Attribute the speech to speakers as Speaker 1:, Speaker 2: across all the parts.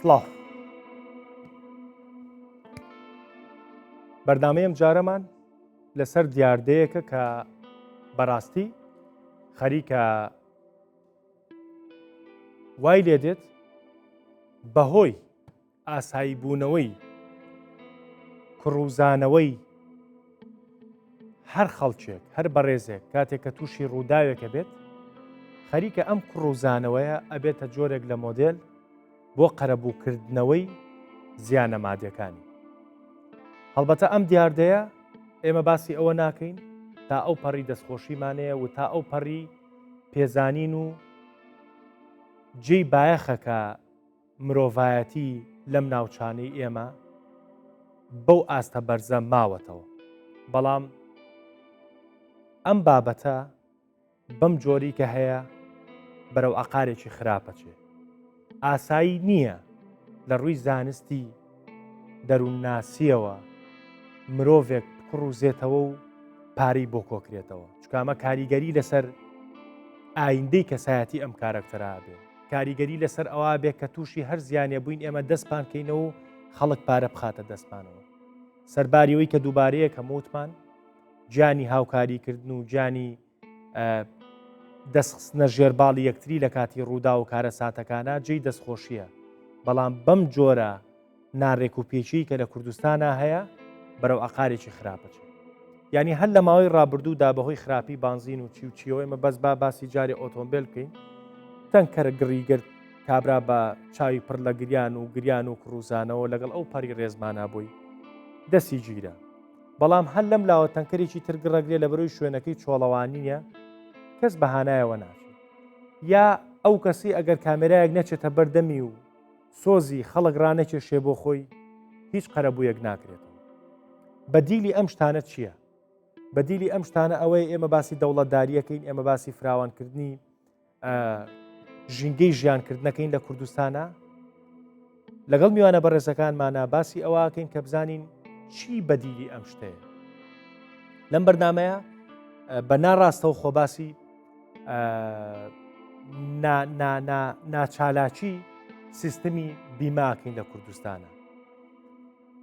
Speaker 1: سڵاو بەردامەیەم جارەمان لەسەر دیاردەیەکە کە بەڕاستی خەریکە وای لێ دێت بەهۆی ئاسایی بوونەوەی کوڕوزانەوەی هەر خەڵکێک هەر بەڕێزێک کاتێک کە تووشی ڕووداوێکە بێت خەریکە ئەم کوڕوزانەوەیە ئەبێتە جۆرێک لە مۆدێل بۆ قەرەبووکردنەوەی زیانە مادیەکانی. هەڵبەتە ئەم دیاردەیە ئێمە باسی ئەوە ناکەین تا ئەو پەڕی دەستخۆشیمانەیە و تا ئەو پەڕی پێزانین و جێی بایەخەکە مرۆڤایەتی لەم ناوچانەی ئێمە بەو ئاستە بەرزە ماوەتەوە. بەڵام ئەم بابەتە بەم جۆری کە هەیە بەرەو عەقارێکی خراپەچێ. ئاسایی نییە لە ڕووی زانستی دەروونناسیەوە مرۆڤێک کوڕوزێتەوە و پارەی بۆ کۆکرێتەوە. چکامە کاریگەری لەسەر ئایندەی کەسایەتی ئەم کارکتەرا بێ، کاریگەری لەسەر ئەوە بێت کە تووشی هەر زیانێ بووین ئێمە دەستپان کەینەوە و خەڵک پارە بخاتە دەستپانەوە. سەرباریەوەی کە دووبارەیە کە موتمان گیانی هاوکاریکردن و گیانی دەستخستنە ژێرباڵی یەکتری لە کاتی ڕوودا و کارە ساتەکانە جێی دەستخۆشیە. بەڵام بەم جۆرە ناڕێک و پێچی کە لە کوردستانە هەیە بەرەو عەقارێکی خراپەچێ. یعنی هەر لە ماوەی ڕابردوودا بەهۆی خراپی بانزین و چی و چیەوە ئێمە بەس باسی جارێ ئۆتۆمبیل بکەین تەنکەرە گڕیگرت کابرا بە چاوی پڕ لە گریان و کوڕوزانەوە لەگەڵ ئەو پەری ڕێزمانە بووی دەستی گیرە. بەڵام هەر لەم لاوە تەنکەرێکی ترگڕەگرێ لە بەرەوەی شوێنەکەی چۆڵەوانیە کەس بەهانایەوە ناچێت. یا ئەو کەسی ئەگەر کامێرایەک نەچێتە بەردەمی و سۆزی خەڵک ڕانەکێشێ بۆ خۆی هیچ قەرەبوویەک ناکرێتەوە. بەدیلی ئەم شتانە چییە؟ بەدیلی ئەم شتانە ئەوەی ئێمە باسی دەوڵەتداریەکەین، ئێمە باسی فراوانکردنی ژینگەی ژیانکردنەکەین لە کوردستانە. لەگەڵ میوانە بەڕێزەکانمانە باسی ئەوەکەین کە بزانین چی بەدیلی ئەم شتەیە. لەم بەردامەیە بە ناڕاستەوە خۆباسی ناچالاکی سیستەمی بیماکەین لە کوردستانە.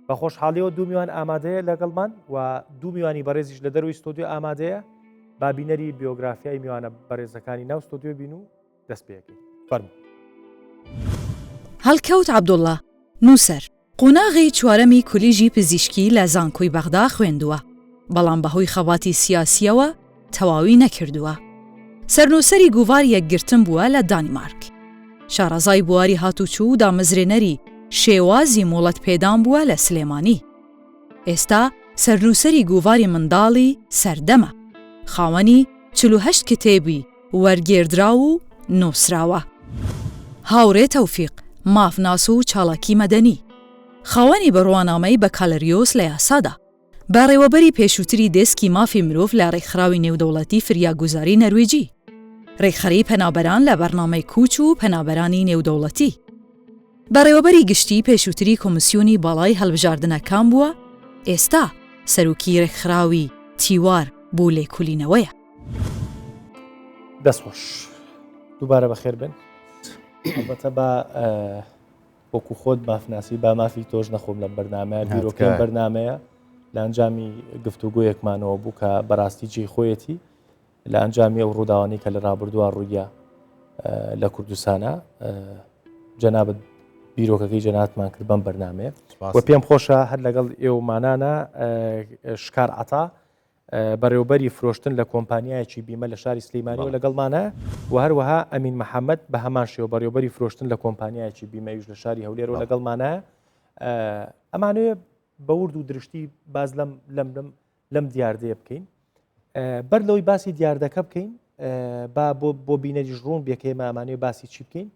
Speaker 1: بە خۆشحاڵیەوە دوو میوان ئامادەیە لەگەڵمان و دوو میوانی بەڕێزیش لە دەروی ستۆدیۆ ئامادەیە با بینەری بیۆگرافیای میوانە بەڕێزەکانی ناو ستۆدیۆ بین و دەست پێەکەین. فەرموو.
Speaker 2: هەڵکەوت عەبدوڵڵا نووسەر قۆناغی چوارەمی کولیژی پزیشکی لە زانکۆی بەغدا خوێندووە، بەڵام بەهۆی خەواتی سیاسیەوە تەواوی نەکردووە. سەرنووسەری گوڤار یەکگرتن بووە لە دانیمارک. شارەزای بواری هاتوچوو و دامەزرێنەری شێوازی مۆڵەت پێدان بووە لە سلێمانی. ئێستا سەرنووسەری گوڤاری منداڵی سەردەمە، خاوەنی 48 کتێبی وەرگێردرا و نووسراوە. هاوڕێ تەوفیق مافناس و چاڵاکی مەدەنی، خاوەنی بەڕوانامەی بە کالەریۆس لە یاسادا، بەڕێوەبەری پێشووتری دێسکی مافی مرۆڤ لە ڕێکخراوی نێودەوڵەتی فریاگوزاری نەروێجی، ڕێکخەری پەنابەران لە بەرنامەی کوچ و پەنابەرانی نێودەوڵەتی، بەڕێوەبەری گشتی پێشووتری کۆمسیۆنی باڵای هەڵبژاردنەکان بووە، ئێستا سەرۆکی ڕێکخراوی تیوار بۆ لێکولینەوەیە.
Speaker 1: دەستخۆش دووبارە بەخێر بن. ئەلبەتە بە وەکو خۆت مافناسی با مافی تۆش نەخۆم لە بەرنامەیە بیرۆکەم بەرنامەیە لە ئەنجامی گفتوگۆیەکمانەوە بوو کە بەڕاستی جێی خۆیەتی لە ئەنجامی ئەو ڕووداوانی کە لە ڕابردووە ڕوویە لە کوردستانە جەنابەت بیرۆکەکەی جەناتمان کرد بەم بەرنامەیە و پێم خۆشە هەر لەگەڵ ئێوەمانانە شکار عەتا بەڕێوەبەری فرۆشتن لە کۆمپانیایەکی بیمە لە شاری سلەیمانیەوە لەگەڵمانە و هەروەها ئەمین محەممەد بە هەمان شێوە بەڕێوەبەری فرۆشتن لە کۆمپانیایەکی بیمەیش لە شاری هەولێرەوە لەگەڵمانە. ئەمانوێ بە ورد و درشتی باز لەم دیاردەیە بکەین. بەر لەوەی باسی دیاردەکە بکەین با بۆ بینەریش ڕوون بێکەیمە ئەمانوێ باسی چی بکەین.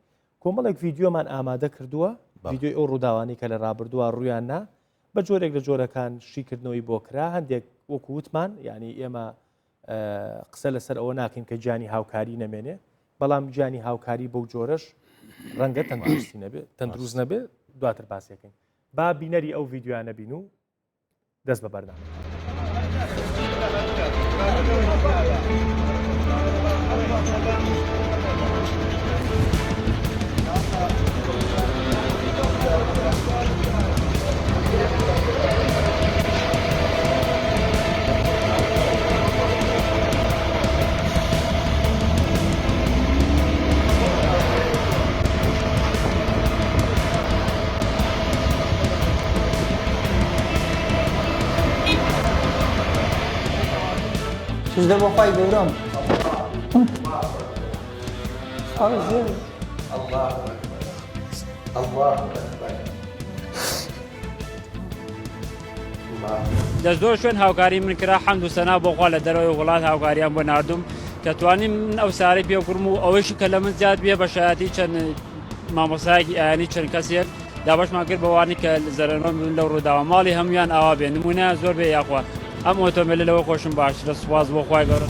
Speaker 1: کۆمەڵێک ڤیدیۆمان ئامادە کردووە، ڤیدیۆی ئەو ڕووداوانی کە لە ڕابردووە ڕوویاننا بە جۆرێک لە جۆرەکان شیکردنەوەی بۆ کرا. هەندێک وەکو وتمان یعنی ئێمە قسە لەسەر ئەوە ناکەین کە گیانی هاوکاری نەمێنێ، بەڵام گیانی هاوکاری بەو جۆرەش ڕەنگە تەندروست نەبێ دواتر باسیەکەین. با بینەری ئەو ڤیدیۆیانە بین و دەست بە بەرنامە.
Speaker 3: سوزدە بۆ خی گەورەم
Speaker 4: لە زۆر شوێن هاوکاری من کرا حەمد و سەنا بۆخوا لە دەرەوەی وڵات هاوکاریان بۆ ناردوم کە توانیم من ئەو سارەی پێکڕم و ئەوەیشی کە لە من زیاد بێ بە شایەتی چەند مامۆسایەکی ئایانی چەند کەسێک دابەشمان کرد بەوانی کە زەرەنۆ من لەو ڕووداوە ماڵی هەمویان ئاوا بێ نمونە زۆر بێ یاخوا ئەم ئۆتۆمبیلە لەوە خۆشم باشترە سوپاس بۆ خوای گەورە.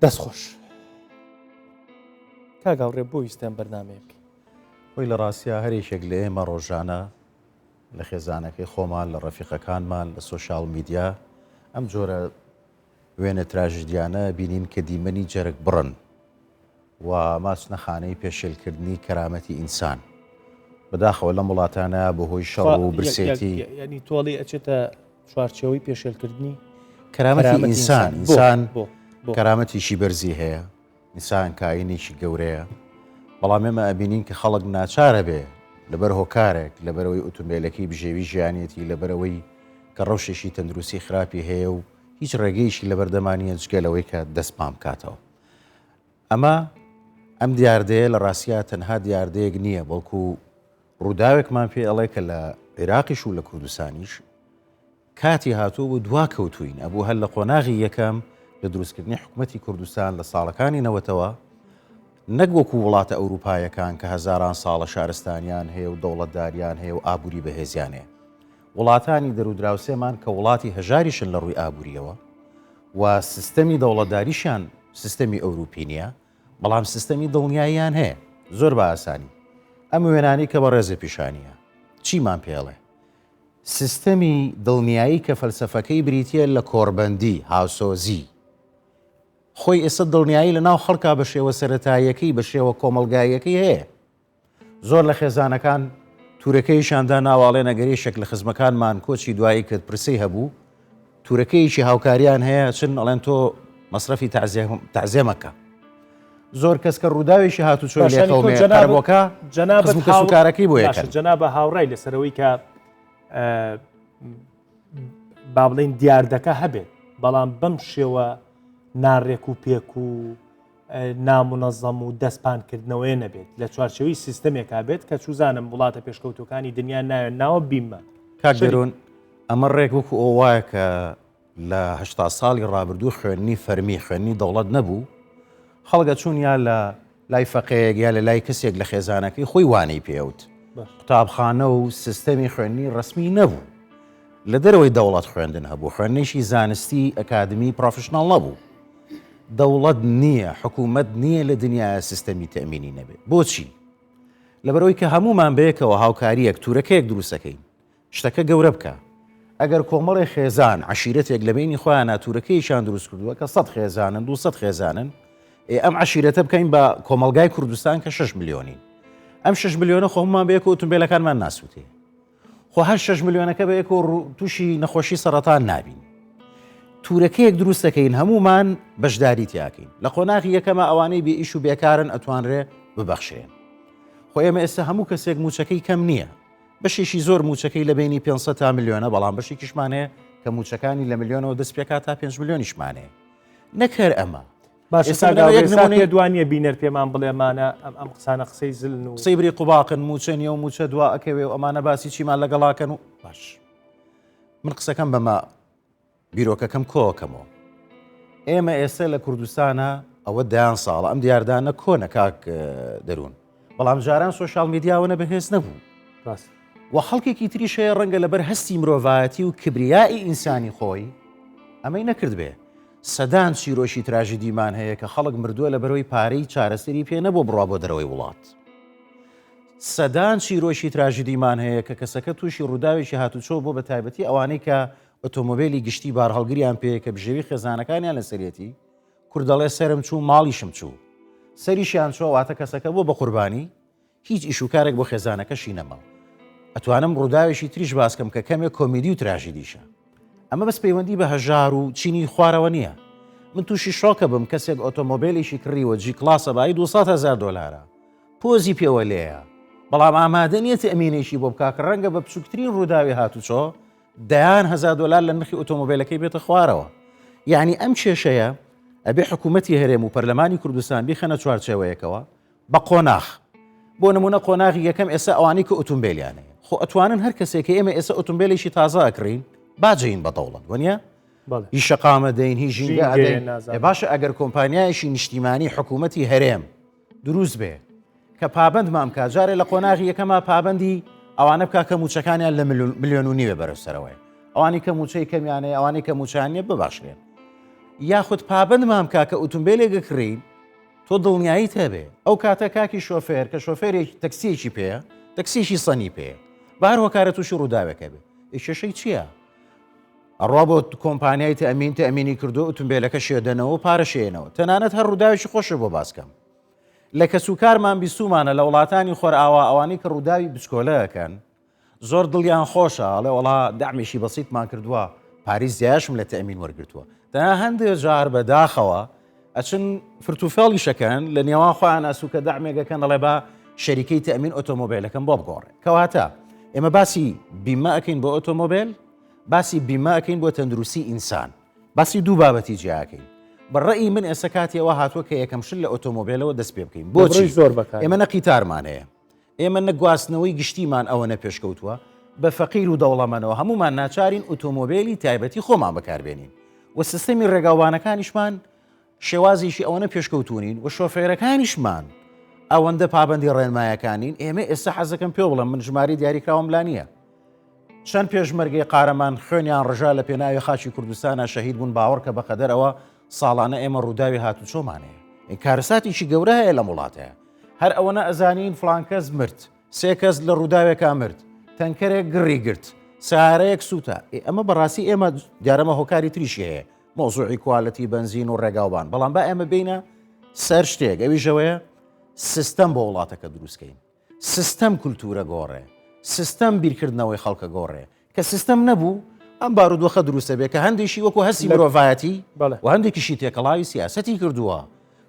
Speaker 1: دەستخۆش کاگاوڕێ بۆ ویستیان بەرنمەیەک
Speaker 5: خۆی لە ڕاستیا هەرێکێک لە ئێمە ڕۆژانە لە خێزانەکەی خۆمان لە ڕەفیقەکانمان لە سۆشال میدیا ئەم جۆرە وێنە تراژدیانە بینین کە دیمەنی جەرگ بڕن و ماچنە خانەی پێشێلکردنی کەرامەتی ئینسان بەداخەوە لەم وڵاتانە بەهۆی شەڕ و برسێتی
Speaker 1: ینی تۆڵی ئەچێتە چوارچەوەی پێشێلکردنی
Speaker 5: کەرامەتی ئینسان کەرامەتیشی بەرزی هەیە ئینسان کاینێکی گەورەیە بەڵام ئێمە ئەبینین کە خەڵک ناچارە بێ لەبەر هۆکارێک لەبەرەوەی ئۆتۆمبیلەکەی بژێوی ژیانێتی لەبەرەوەی کە ڕەوشێکی تەندروستی خراپی هەیە و هیچ ڕێگەیشی لەبەردەمانیە جگەلەوەی کە دەستپام کاتەوە ئەم دیاردەیە لە ڕاستیا تەنها دیاردەیەک نییە بەڵکو ڕووداوێکمان پێ ئەڵێ کە لە عێراقیش و لە کوردستانیش کاتی هاتوو بۆ دوا کەوتوین ئەبوو هەر لە قۆناغی یەکەم لە دروستکردنی حکوومەتی کوردستان لە ساڵەکانی نەوەتەوە نەک وەکو وڵاتە ئەوروپایەکان کە هەزاران ساڵە شارستانیان هەیە و دەوڵەتداریان هەیە و ئابووری بەهێزیانەیە وڵاتانی دەرودراوسێمان کە وڵاتی هەژاریشن لە ڕووی ئابووریەوە و سیستەمی دەوڵەتداریشیان سیستەمی ئەوروپی نیە بەڵام سیستەمی دڵنیاییان هەیە زۆر بە ئاسانی ئەم وێنانی کە بە ڕێزە پیشانیە چیمان پێڵێ سیستەمی دڵنیایی کە فەلسەفەکەی بریتە لە کۆڕبەندی هاوسۆزی خۆی ئێستا دڵنیایی لە ناو خەڵکا بە شێوە سەرەتاییەکەی بە شێوە کۆمەلگایەکەی هەیە زۆر لە خێزانەکان تورەکەیشاندا ناواڵێ نەگەریشێک لە خزمەکانمان کۆچی دوایی کرد پرسەی هەبوو تورەکەیشی هاوکاریان هەیە چن ئەڵێن تۆ مەصرفی تعزیێمەکە زۆر کەس کە ڕووداوێکی هاتو چۆ لێقەومێکە کەسوکارەکەی بۆ یەکە
Speaker 1: جەنابە هاوڕای لەسەرەوەی کە با بڵێن دیاردەکە هەبێت بەڵام بەم شێوە ناڕێک و پێک و نامونەزەم و دەستپانکردنەوەی نەبێت لە چوارچەوەی سیستەمێکا بێت کە چوزانم وڵاتە پێشکەوتەکانی دنیا ناوێن ناوە بیمە
Speaker 5: کاگەرۆن ئەمە ڕێک وەکو ئەو وایە کە لە هەشتا ساڵی ڕابردوو خوێنی فەرمی خوێنی دەوڵەت نەبوو خەڵگە چوون یا لە لای فەقەیەک یا لە لای کەسێک لە خێزانەکەی خۆی وانەی پێوت قوتابخانە و سیستەمی خوێنی ڕسمی نەبوو لە دەرەوەی دەوڵەت خوێندن هەبوو خوێندنیشی زانستی ئەکادمی پرۆفشناڵ نەبوو دەوڵەت نییە حکوومەت نییە لە دنیای سیستەمی تەمینی نەبێت بۆچی لەبەرەوەی کە هەمومان بەیەکەوە هاوکاریەک تورەکەیەک دروستەکەین شتەکە گەورە بکە ئەگەر کۆمەڵی خێزان عشیرەتێک لە بینی خۆیان ناتورەکەیشان دروست کردووە کە 100 خێزانن 200 خێزانن ئەم عشیرەتە بکەین بە کۆمەلگای کوردستان کە 6 میلیۆنین ئەم 6 میلیۆنە خۆمان بەیەکە ئۆتۆمبیلەکانمان ناسووتێ خۆ هەر 6 میلیۆنەکە بەیەکە تووشی نەخۆشی سەرەتان نابین تورەکەیەک دروستەکەین هەمومان بەشداری تیاکەین لە قۆناغی یەکەمە ئەوانەی بێ ئیش و بێکارن ئەتوانرێ ببەخشێن خۆ ئێمە ئێستا هەموو کەسێک موچەکەی کەم نییە بەشێکی زۆر موچەکەی لە بینی 500 تا میلیۆنە بەڵام بەشێکیشمانەیە کە موچەکانی لە میلیۆنەوە دەست پێکات تا 5 میلیۆنیشمانەیە نەکەر ئەمە
Speaker 1: باشە دوانیە بینەر پێمان بڵێمانە ئەم قسانە قسەی زلن و
Speaker 5: قسەی بری قوباقن موچەنیە و موچە دوا ئەکەوێ و ئەمانە باسی چیمان لەگەڵاکەن و باش من قسەکەم بەمە بیرۆکەکەم کۆکەمەوە ئێمە ئێستا لە کوردستانە ئەوە دایان ساڵە ئەم دیاردانە کۆنە کاک دەروون بەڵام جاران سۆشال میدیاوەنە بەهێز نەبوو و خەڵکێکی تریشەیە ڕەنگە لەبەر هەستی مرۆڤایەتی و کبریایی ئینسانی خۆی ئەمەی نەکرد بێ سەدان چیرۆشی تراژیدیمان هەیە کە خەڵک مردووە لە بەرەوەی پارەی چارەسەری پێ نەبوو بڕوا بۆ دەرەوەی وڵات سەدان چیرۆشی تراژیدیمان هەیە کە کەسەکە تووشی ڕووداوێکی هاتوچۆ بۆ بە تایبەتی ئەوانەی کە ئۆتۆمۆبیلی گشتی بار هەڵگریان پێەیە کە بژێوی خێزانەکانیان لە سەرەتی کوردەڵێ سرم چوو ماڵیشم چوو سەریشیان چۆ واتە کەسەکە بۆ بە قوربانی هیچ ئیشوکارێک بۆ خێزانەکەشی نەما ئەتوانم ڕووداوێکی تریش باسکەم کە کەمێک کۆمیدی و تراژیدیشە ئەمە بەس پەیوەندی بە هەژار و چینی خوارەوە نییە من تووشی شۆکە بم کەسێک ئۆتۆمۆبیلێکی کڕیوە جی کلاسە بای 200,000 دلارە پۆزی پێوە لێیە بەڵام ئامادە نیە ئەمینێکی بۆ بکاکە ڕەنگە بە بچووکترین ڕووداوی هاتوچۆ دەیان 1,000 دلار لە نرخی ئۆتۆمۆبیلەکەی بێتە خوارەوە یعنی ئەم کێشەیە ئەبێ حکوومەتی هەرێم و پەرلەمانی کوردستان بیخەنە چوارچێوەیەکەوە بە قۆناغ بۆ نمونە قۆناغی یەکەم ئێستا ئەوانی کە ئۆتۆمبیلیانەیە خۆ ئەتوانن هەر کەسێکە ئێمە ئێستا ئۆتۆمبیلێکی تازە ئەکڕین باجین بە دەوڵەت وەنیە هیچ شەقامە دەین هیچ ژینگە ئەدەین باشە ئەگەر کۆمپانیایشی نیشتیمانی حکوومەتی هەرێم دروست بێ کە پابند مامکە جارێ لە قۆناغی یەکەمە پابندی ئەوانە بکە کە موچەکانیان لە 1.5 میلیۆن بەرەسەرەوەی ئەوانی کە موچەی کەمیانەیە ئەوانی کە موچانیە بباشێن یاخود پابند مامکە کە ئۆتۆمبیلێک کڕین تۆ دڵنیایی هەبێ ئەو کاتە کاکی شۆفێر کە شۆفێرێک تەکسیەکی پێە تەکسیشی سەنی پێ باروە کارە تووشی ڕووداوێکە بێ ئیشەشەی چییە؟ ئەڕوا بۆ کۆمپانیای تەمینی کردو ئۆتۆمبیلەکە شێدەنەوە و پارەشێنەوە تەنانەت هەر ڕووداوێکی خۆشە بۆ باسکەم لە کەسوکارمان بیستومانە لە وڵاتانی خۆرئاوا ئەوانەی کە ڕووداوی بچکۆلەکەن زۆر دڵیان خۆشە ئەڵێ وڵا دامیشی بەسیتمان کردووە پاریس زیاشم لە تەمین وەرگرتووە تەنها هەندێک جار بەداخەوە ئەچن فرتوفێڵی شەکەن لە نێوان خۆیان ئەسوکە دامێگەکەن دەڵێ بە شەریکەی تەمین ئۆتۆمۆبیلەکەم بۆ بگۆڕێ کەواتە ئێمە باسی بیمە ئەەکەین بۆ ئۆتۆمۆبیل باسی بیمە ئەەکەین بۆ تەندروستی ئینسان باسی دوو بابەتی جیاکەین بەڕێی من ئێستا کاتیەوە هاتووە کە یەکەم شل لە ئۆتۆمۆبیلەوە دەست پێ بکەین بۆچی
Speaker 1: زۆر بەکار
Speaker 5: ئێمە نەقیتارمان هەیە ئێمە نەگواستنەوەی گشتیمان ئەوە نەپێشکەوتووە بە فەقیر و دەوڵەمەنەوە هەمومان ناچارین ئۆتۆمۆبیلی تایبەتی خۆمان بەکاربێنین و سیستەمی ڕێگاوانەکانیشمان شێوازیشی ئەوەنە پێشکەوتونین و شۆفێرەکانیشمان ئەوەندە پابندی ڕێنمایەکانین ئێمە ئێستا حەزەکەم پێ بڵم من ژماری دیاریکراوەم لا نییە چەند پێشمەرگەی قارەمان خوێنیان ڕژا لە پێناوی خاچی کوردستانە شەهید بوون باوەڕ کە بەقەدەرەوە ساڵانە ئێمە ڕووداوی هاتوچۆمانەیە کارەساتێکی گەورە هەیە لە وڵاتەیە هەر ئەوەنە ئەزانین فڵان کەس مرد سێ کەس لە ڕووداوێکا مرد تەنکەرێک گڕی گرت سارەیەک سووتە ئەمە بەڕاستی ئێمە دیارەمە هۆکاری تریشی هەیە مۆزوعی کوالەتی بنزین و ڕێگاوبان بەڵام با ئێمە بینە سەر شتێک ئەویژەوەیە سیستەم بۆ وڵاتەکە دروستکەین سیستەم کولتورە گۆڕێ سیستەم بیرکردنەوەی خەڵکە گۆڕێ کە سیستەم نەبوو ئەم بارودۆخە دروستە بێت کە هەندێکی وەکو هەستی مرۆڤایەتی و هەندێکیشی تێکەڵاوی سیاسەتی کردووە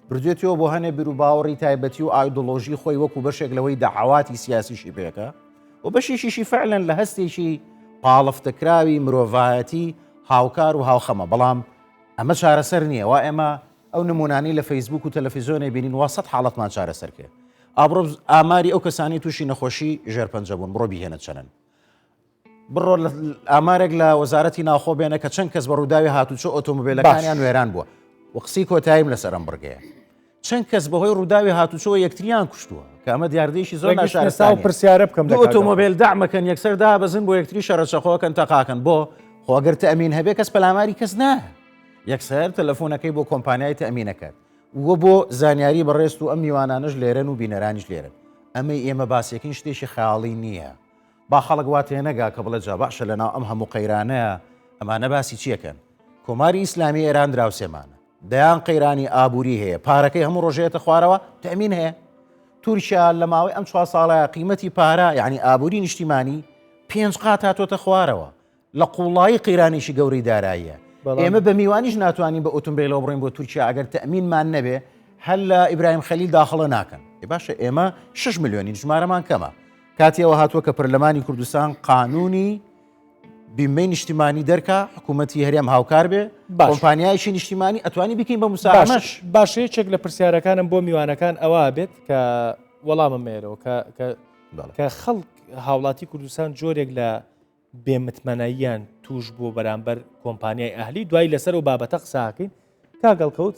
Speaker 5: بردوێتەوە بۆ هەنێ بیر و باوەڕی تایبەتی و ئایدۆلۆژی خۆی وەکو بەشێک لەوەی دەعەواتی سیاسیشی پێکە و بەشێکیشی فعلەن لە هەستێکی پاڵفتەکراوی مرۆڤایەتی هاوکار و هاوخەمە بەڵام ئەمە چارەسەر نییە وا ئێمە ئەو نمونانی لە فەیسبوک و تەلەڤیزیۆنێ بینین واسەد حاڵەتمان چارەسەرکێ ئابڕۆ ئاماری ئەو کەسانی تووشی نەخۆشی ژێرپەنجە بوون بڕۆ بیهێنە چەنن بڕۆ ئامارێک لە وەزارەتی ناوخۆ بێنە کە چەند کەس بە ڕووداوی هاتوچۆ ئۆتۆمۆبیلەکانیان وێران بووە و قسەی کۆتاییم لەسەر ئەم بڕگەیە چەند کەس بەهۆی ڕووداوی هاتوچۆ یەکتریان کوشتووە کە ئەمە دیاردەیەکی زۆر ناشارەستا
Speaker 1: پرسیارە بکەم
Speaker 5: ئۆتۆمۆبیل دامەکەن یەکسەر دابەزن بۆ یەکتری شەڕەچەخۆکەن تەقاکەن بۆ خۆگەر تەمین هەبێ کەس پەلاماری کەس نایە یەکسەر تەلەفۆنەکەی بۆ کۆمپانیای تەمینەکەات وە بۆ زانیاری بەڕێست و ئەم میوانانش لێرن و بینەرانیش لێرن ئەمەی ئێمە باسیەکەین شتێکی خەیاڵی نییە با خەڵک وا تێنەگا کە بڵێ جا باشە لەناو ئەم هەموو قەیرانەیە ئەمانە باسی چیەکەن کۆماری ئیسلامی ئێران دراوسێمانە دەیان قەیرانی ئابووری هەیە پارەکەی هەموو ڕۆژێتە خوارەوە تەمین هەیە تورکیا لە ماوەی ئەم 4 ساڵە قیمەتی پارە یعنی ئابووری نیشتیمانی 5 قات هاتۆتە خوارەوە لە قوڵایی قەیرانیشی گەورەی داراییە ئێمە بە میوانیش ناتوانین بە ئۆتۆمبیلەوە بڕین بۆ تورکیا ئەگەر تەمینمان نەبێ هەل لە ئیبراهیم خەلیل داخڵە ناکەن باشە ئێمە 6 میلیۆنی ژمارەمان کەمە کاتیەوە هاتووە کە پەرلەمانی کوردستان قانونی بیمەی نیشتیمانی دەرکا حکوومەتی هەرێم هاوکار بێ کۆمپانیایشی نیشتیمانی ئەتوانی بکەین بە مساهمەش
Speaker 1: باشەیەکێک لە پرسیارەکانم بۆ میوانەکان ئەوە بێت کە وەڵامم مێرەوە کە خەڵک هاوڵاتی کوردستان جۆرێک لە بێمتمەناییان توش بۆ بەرامبەر کۆمپانیای ئەهلی دوای لەسەر و بابەتە قساکەین کاگەڵکەوت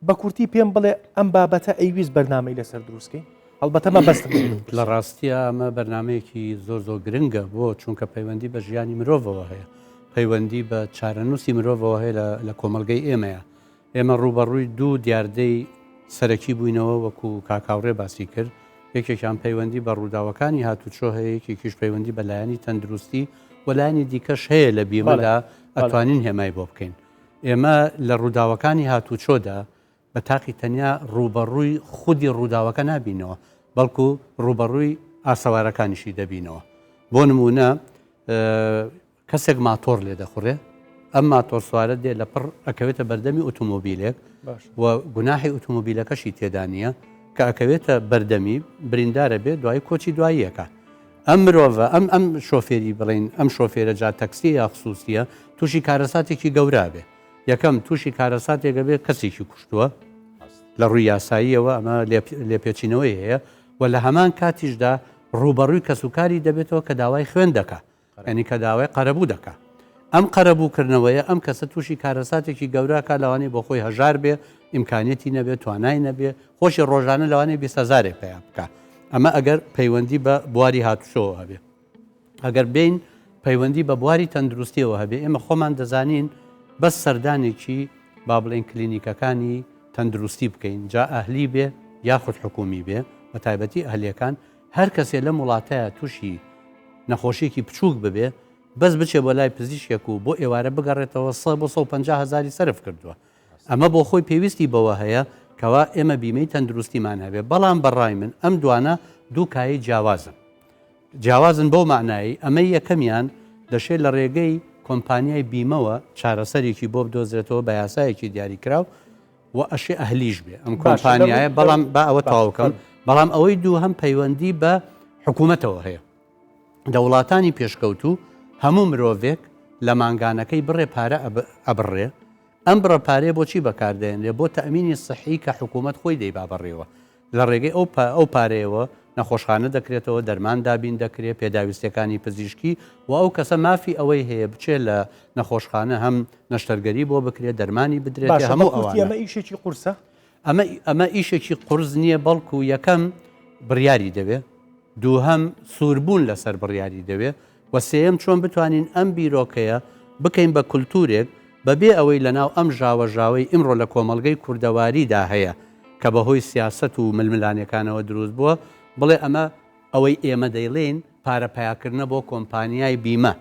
Speaker 1: بە کورتی پێم بڵێ ئەم بابەتە ئەیویست بەرنامەی لەسەر دروستکەین هەڵبەتە مەبەستم
Speaker 3: لە ڕاستیە ئەمە بەرنمەیەکی زۆر گرنگە بۆ چونکە پەیوەندی بە ژیانی مرۆڤەوە هەیە پەیوەندی بە چارەنووسی مرۆڤەوە هەیە لە کۆمەلگەی ئێمەیە ئێمە ڕوبەڕووی دوو دیاردەی سەرەکی بووینەوە وەکو کاکاوڕێ باسی کرد یەکێکیان پەیوەندی بە ڕووداوەکانی هاتوچۆ هەیە یەکێکیش پەیوەندی بە لایەنی تەندروستی و لایەنی دیکەش هەیە لە بیمەدا ئەتوانین هێمای بۆ بکەین. ئێمە لە ڕووداوەکانی هاتوچۆدا بە تاقی تەنیا ڕوبەڕووی خودی ڕووداوەکە نبینەوە بەڵکو ڕوبەڕووی ئاسەوارەکانیشی دەبینەوە. بۆ نمونە کەسێک ماتۆر لێ دەخوڕێ ئەم ماتۆر سوارە دێ لە پڕ ئەکەوێتە بەردەمی ئۆتۆمۆبیلێک و گوناحی ئۆتۆمۆبیلەکەشی تێدا نییە کە ئەکەوێتە بەردەمی بریندارە بێت دوای کۆچی دواییەکە. ئەم مرۆڤە ئەم شۆفێری بڵین ئەم شۆفێرە جا تەکسی یا خصوصیە تووشی کارەساتێکی گەورا بێ. یەکەم تووشی کارەساتێکە بێت کەسێکی کوشتووە لە ڕووی یاساییەوە ئەمە لێپێچینەوەی هەیە و لە هەمان کاتیشدا ڕوبەڕووی کەسوکاری دەبێتەوە کە داوای خوێن دەکە ینی کە داوای قەرەبوو دەکە. ئەم قەرەبووکردنەوەیە ئەم کەسە تووشی کارەساتێکی گەوراکە لەوانەیە بۆ خۆی هەژار بێ ئیمکانێتی نەبێت توانای نەبێ خۆشی ڕۆژانە لەوانەیە 20,000 پێ بکە. ئەمە ئەگەر پەیوەندی بە بواری هاتوچۆوە هەبێ. ئەگەر بین پەیوەندی بە بواری تەندروستیەوە هەبێ ئێمە خۆمان دەزانین بەس سەردانێکی با بڵێن کلینیکەکانی تەندروستی بکەین جا ئەهلی بێ یاخود حکومی بێ بە تایبەتی ئەهلیەکان هەر کەسێ لە وڵاتەیە تووشی نەخۆشیێکی بچووک ببێ بەس بچێ بۆ لای پزیشکێک و بۆ ئێوارە بگەڕێتەوە 150,000 سەرف کردووە. ئەمە بۆ خۆی پێویستی بەوە هەیە کەوا ئێمە بیمەی تەندروستیمان هەبێ. بەڵام بەڕای من ئەم دوانە دوو کایی جیاوازن بۆ معنایی ئەمە یەکەمیان دەشێت لە ڕێگەی کۆمپانیای بیمەوە چارەسەرێکی بۆ بدۆزرێتەوە بە یاسایەکی دیاریکراو و ئەشێ ئەهلیش بێ ئەم کۆمپانیایە بەڵام با ئەوە تاواوکەم بەڵام ئەوەی دوو هەم پەیوەندی بە حکوومەتەوە هەیە. دەوڵاتانی پێشکەوتوو هەموو مرۆڤێک لە مانگانەکەی بڕێ پارە ئەبڕێ ئەم بڕە پارێ بۆچی بەکاردێنێ بۆ تەمینی سەحی کە حکوومەت خۆی دەی بابڕێەوە لە ڕێگەی ئەو پارەیەوە نەخۆشخانە دەکرێتەوە دەرمان دابین دەکرێت پێداویستەکانی پزیشکی و ئەو کەسە مافی ئەوەی هەیە بچێت لە نەخۆشخانە هەم نەشتەرگەری بۆ بکرێت دەرمانی بدرێت هەموو
Speaker 1: ئەمە ئیشێکی قورسە
Speaker 3: ئەمە ئیشێکی قورس نییە بەڵکو یەکەم بڕیاری دەوێت دووهەم سووربوون لەسەر بڕیاری دەوێت و سێم چۆن بتوانین ئەم بیرۆکەیە بکەین بە کولتورێک بەبێ ئەوەی لەناو ئەم ژاوەژاوی ئیمڕۆ لە کۆمەلگەی کوردەواریدا هەیە کە بەهۆی سیاست و ململانەکانەوە دروست بووە بڵێ ئەمە ئەوەی ئێمە دەیڵێن پارەپیاکردنە بۆ کۆمپانیای بیمە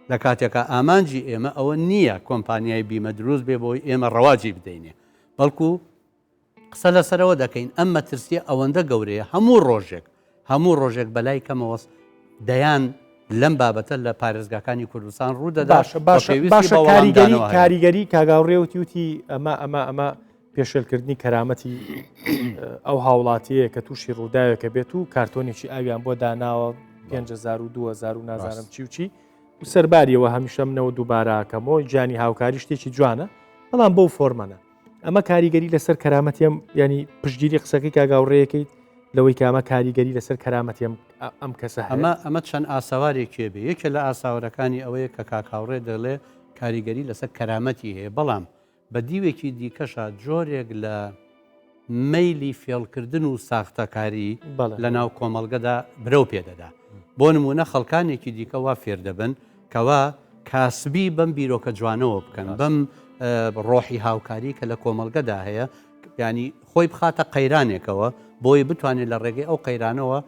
Speaker 3: لە کاتێکە ئامانجی ئێمە ئەوە نییە کۆمپانیای بیمە دروست بێ بۆی ئێمە ڕەواجی بدەینێ بەڵکو قسە لەسەرەوە دەکەین ئەم مەترسیە ئەوەندە گەورەیە هەموو ڕۆژێک بەلای کەمەوە دەیان لەم بابەتە لە پارێزگاکانی کوردستان ڕوودەدا
Speaker 1: کاریگەری کاگاوڕێوتی وتی ئەمە پێشێلکردنی کەرامەتی ئەو هاوڵاتیەیە کە تووشی ڕووداوێکە بێت و کارتۆنێکی ئاویان بۆ داناوە 5,000 و 2,000 و نازانم چی و سەرباریەوە هەمیشە منەوە دووباراکەمەوە جانی هاوکاری شتێکی جوانە بەڵام بەو فۆرمەنە ئەمە کاریگەری لەسەر کەرامەتیم ینی پشتگیری قسەکەی کاگاوڕێیەکەیت لەوەی کە ئەمە کاریگەری لەسەر کەرامەتیم ئەم کەسە
Speaker 3: ئەمە چەند ئاساوارێکێ بێ یەکە لە ئاساورەکانی ئەوەیە کە کاکاوڕێ دەڵێ کاریگەری لەسەر کەرامەتی هەیە بەڵام بە دیوێکی دیکەشە جۆرێک لە مەیلی فێڵکردن و ساختەکاری لە ناو کۆمەڵگەدا برەو پێدەدا بۆ نمونە خەڵکانێکی دیکە وا فێر دەبن کەوا کاسبی بەم بیرۆکە جوانەوە بکەن بەم ڕۆحی هاوکاری کە لە کۆمەڵگەدا هەیە ینی خۆی بخاتە قەیرانێکەوە بۆی بتوانێت لە ڕێگەی ئەو قەیرانەوە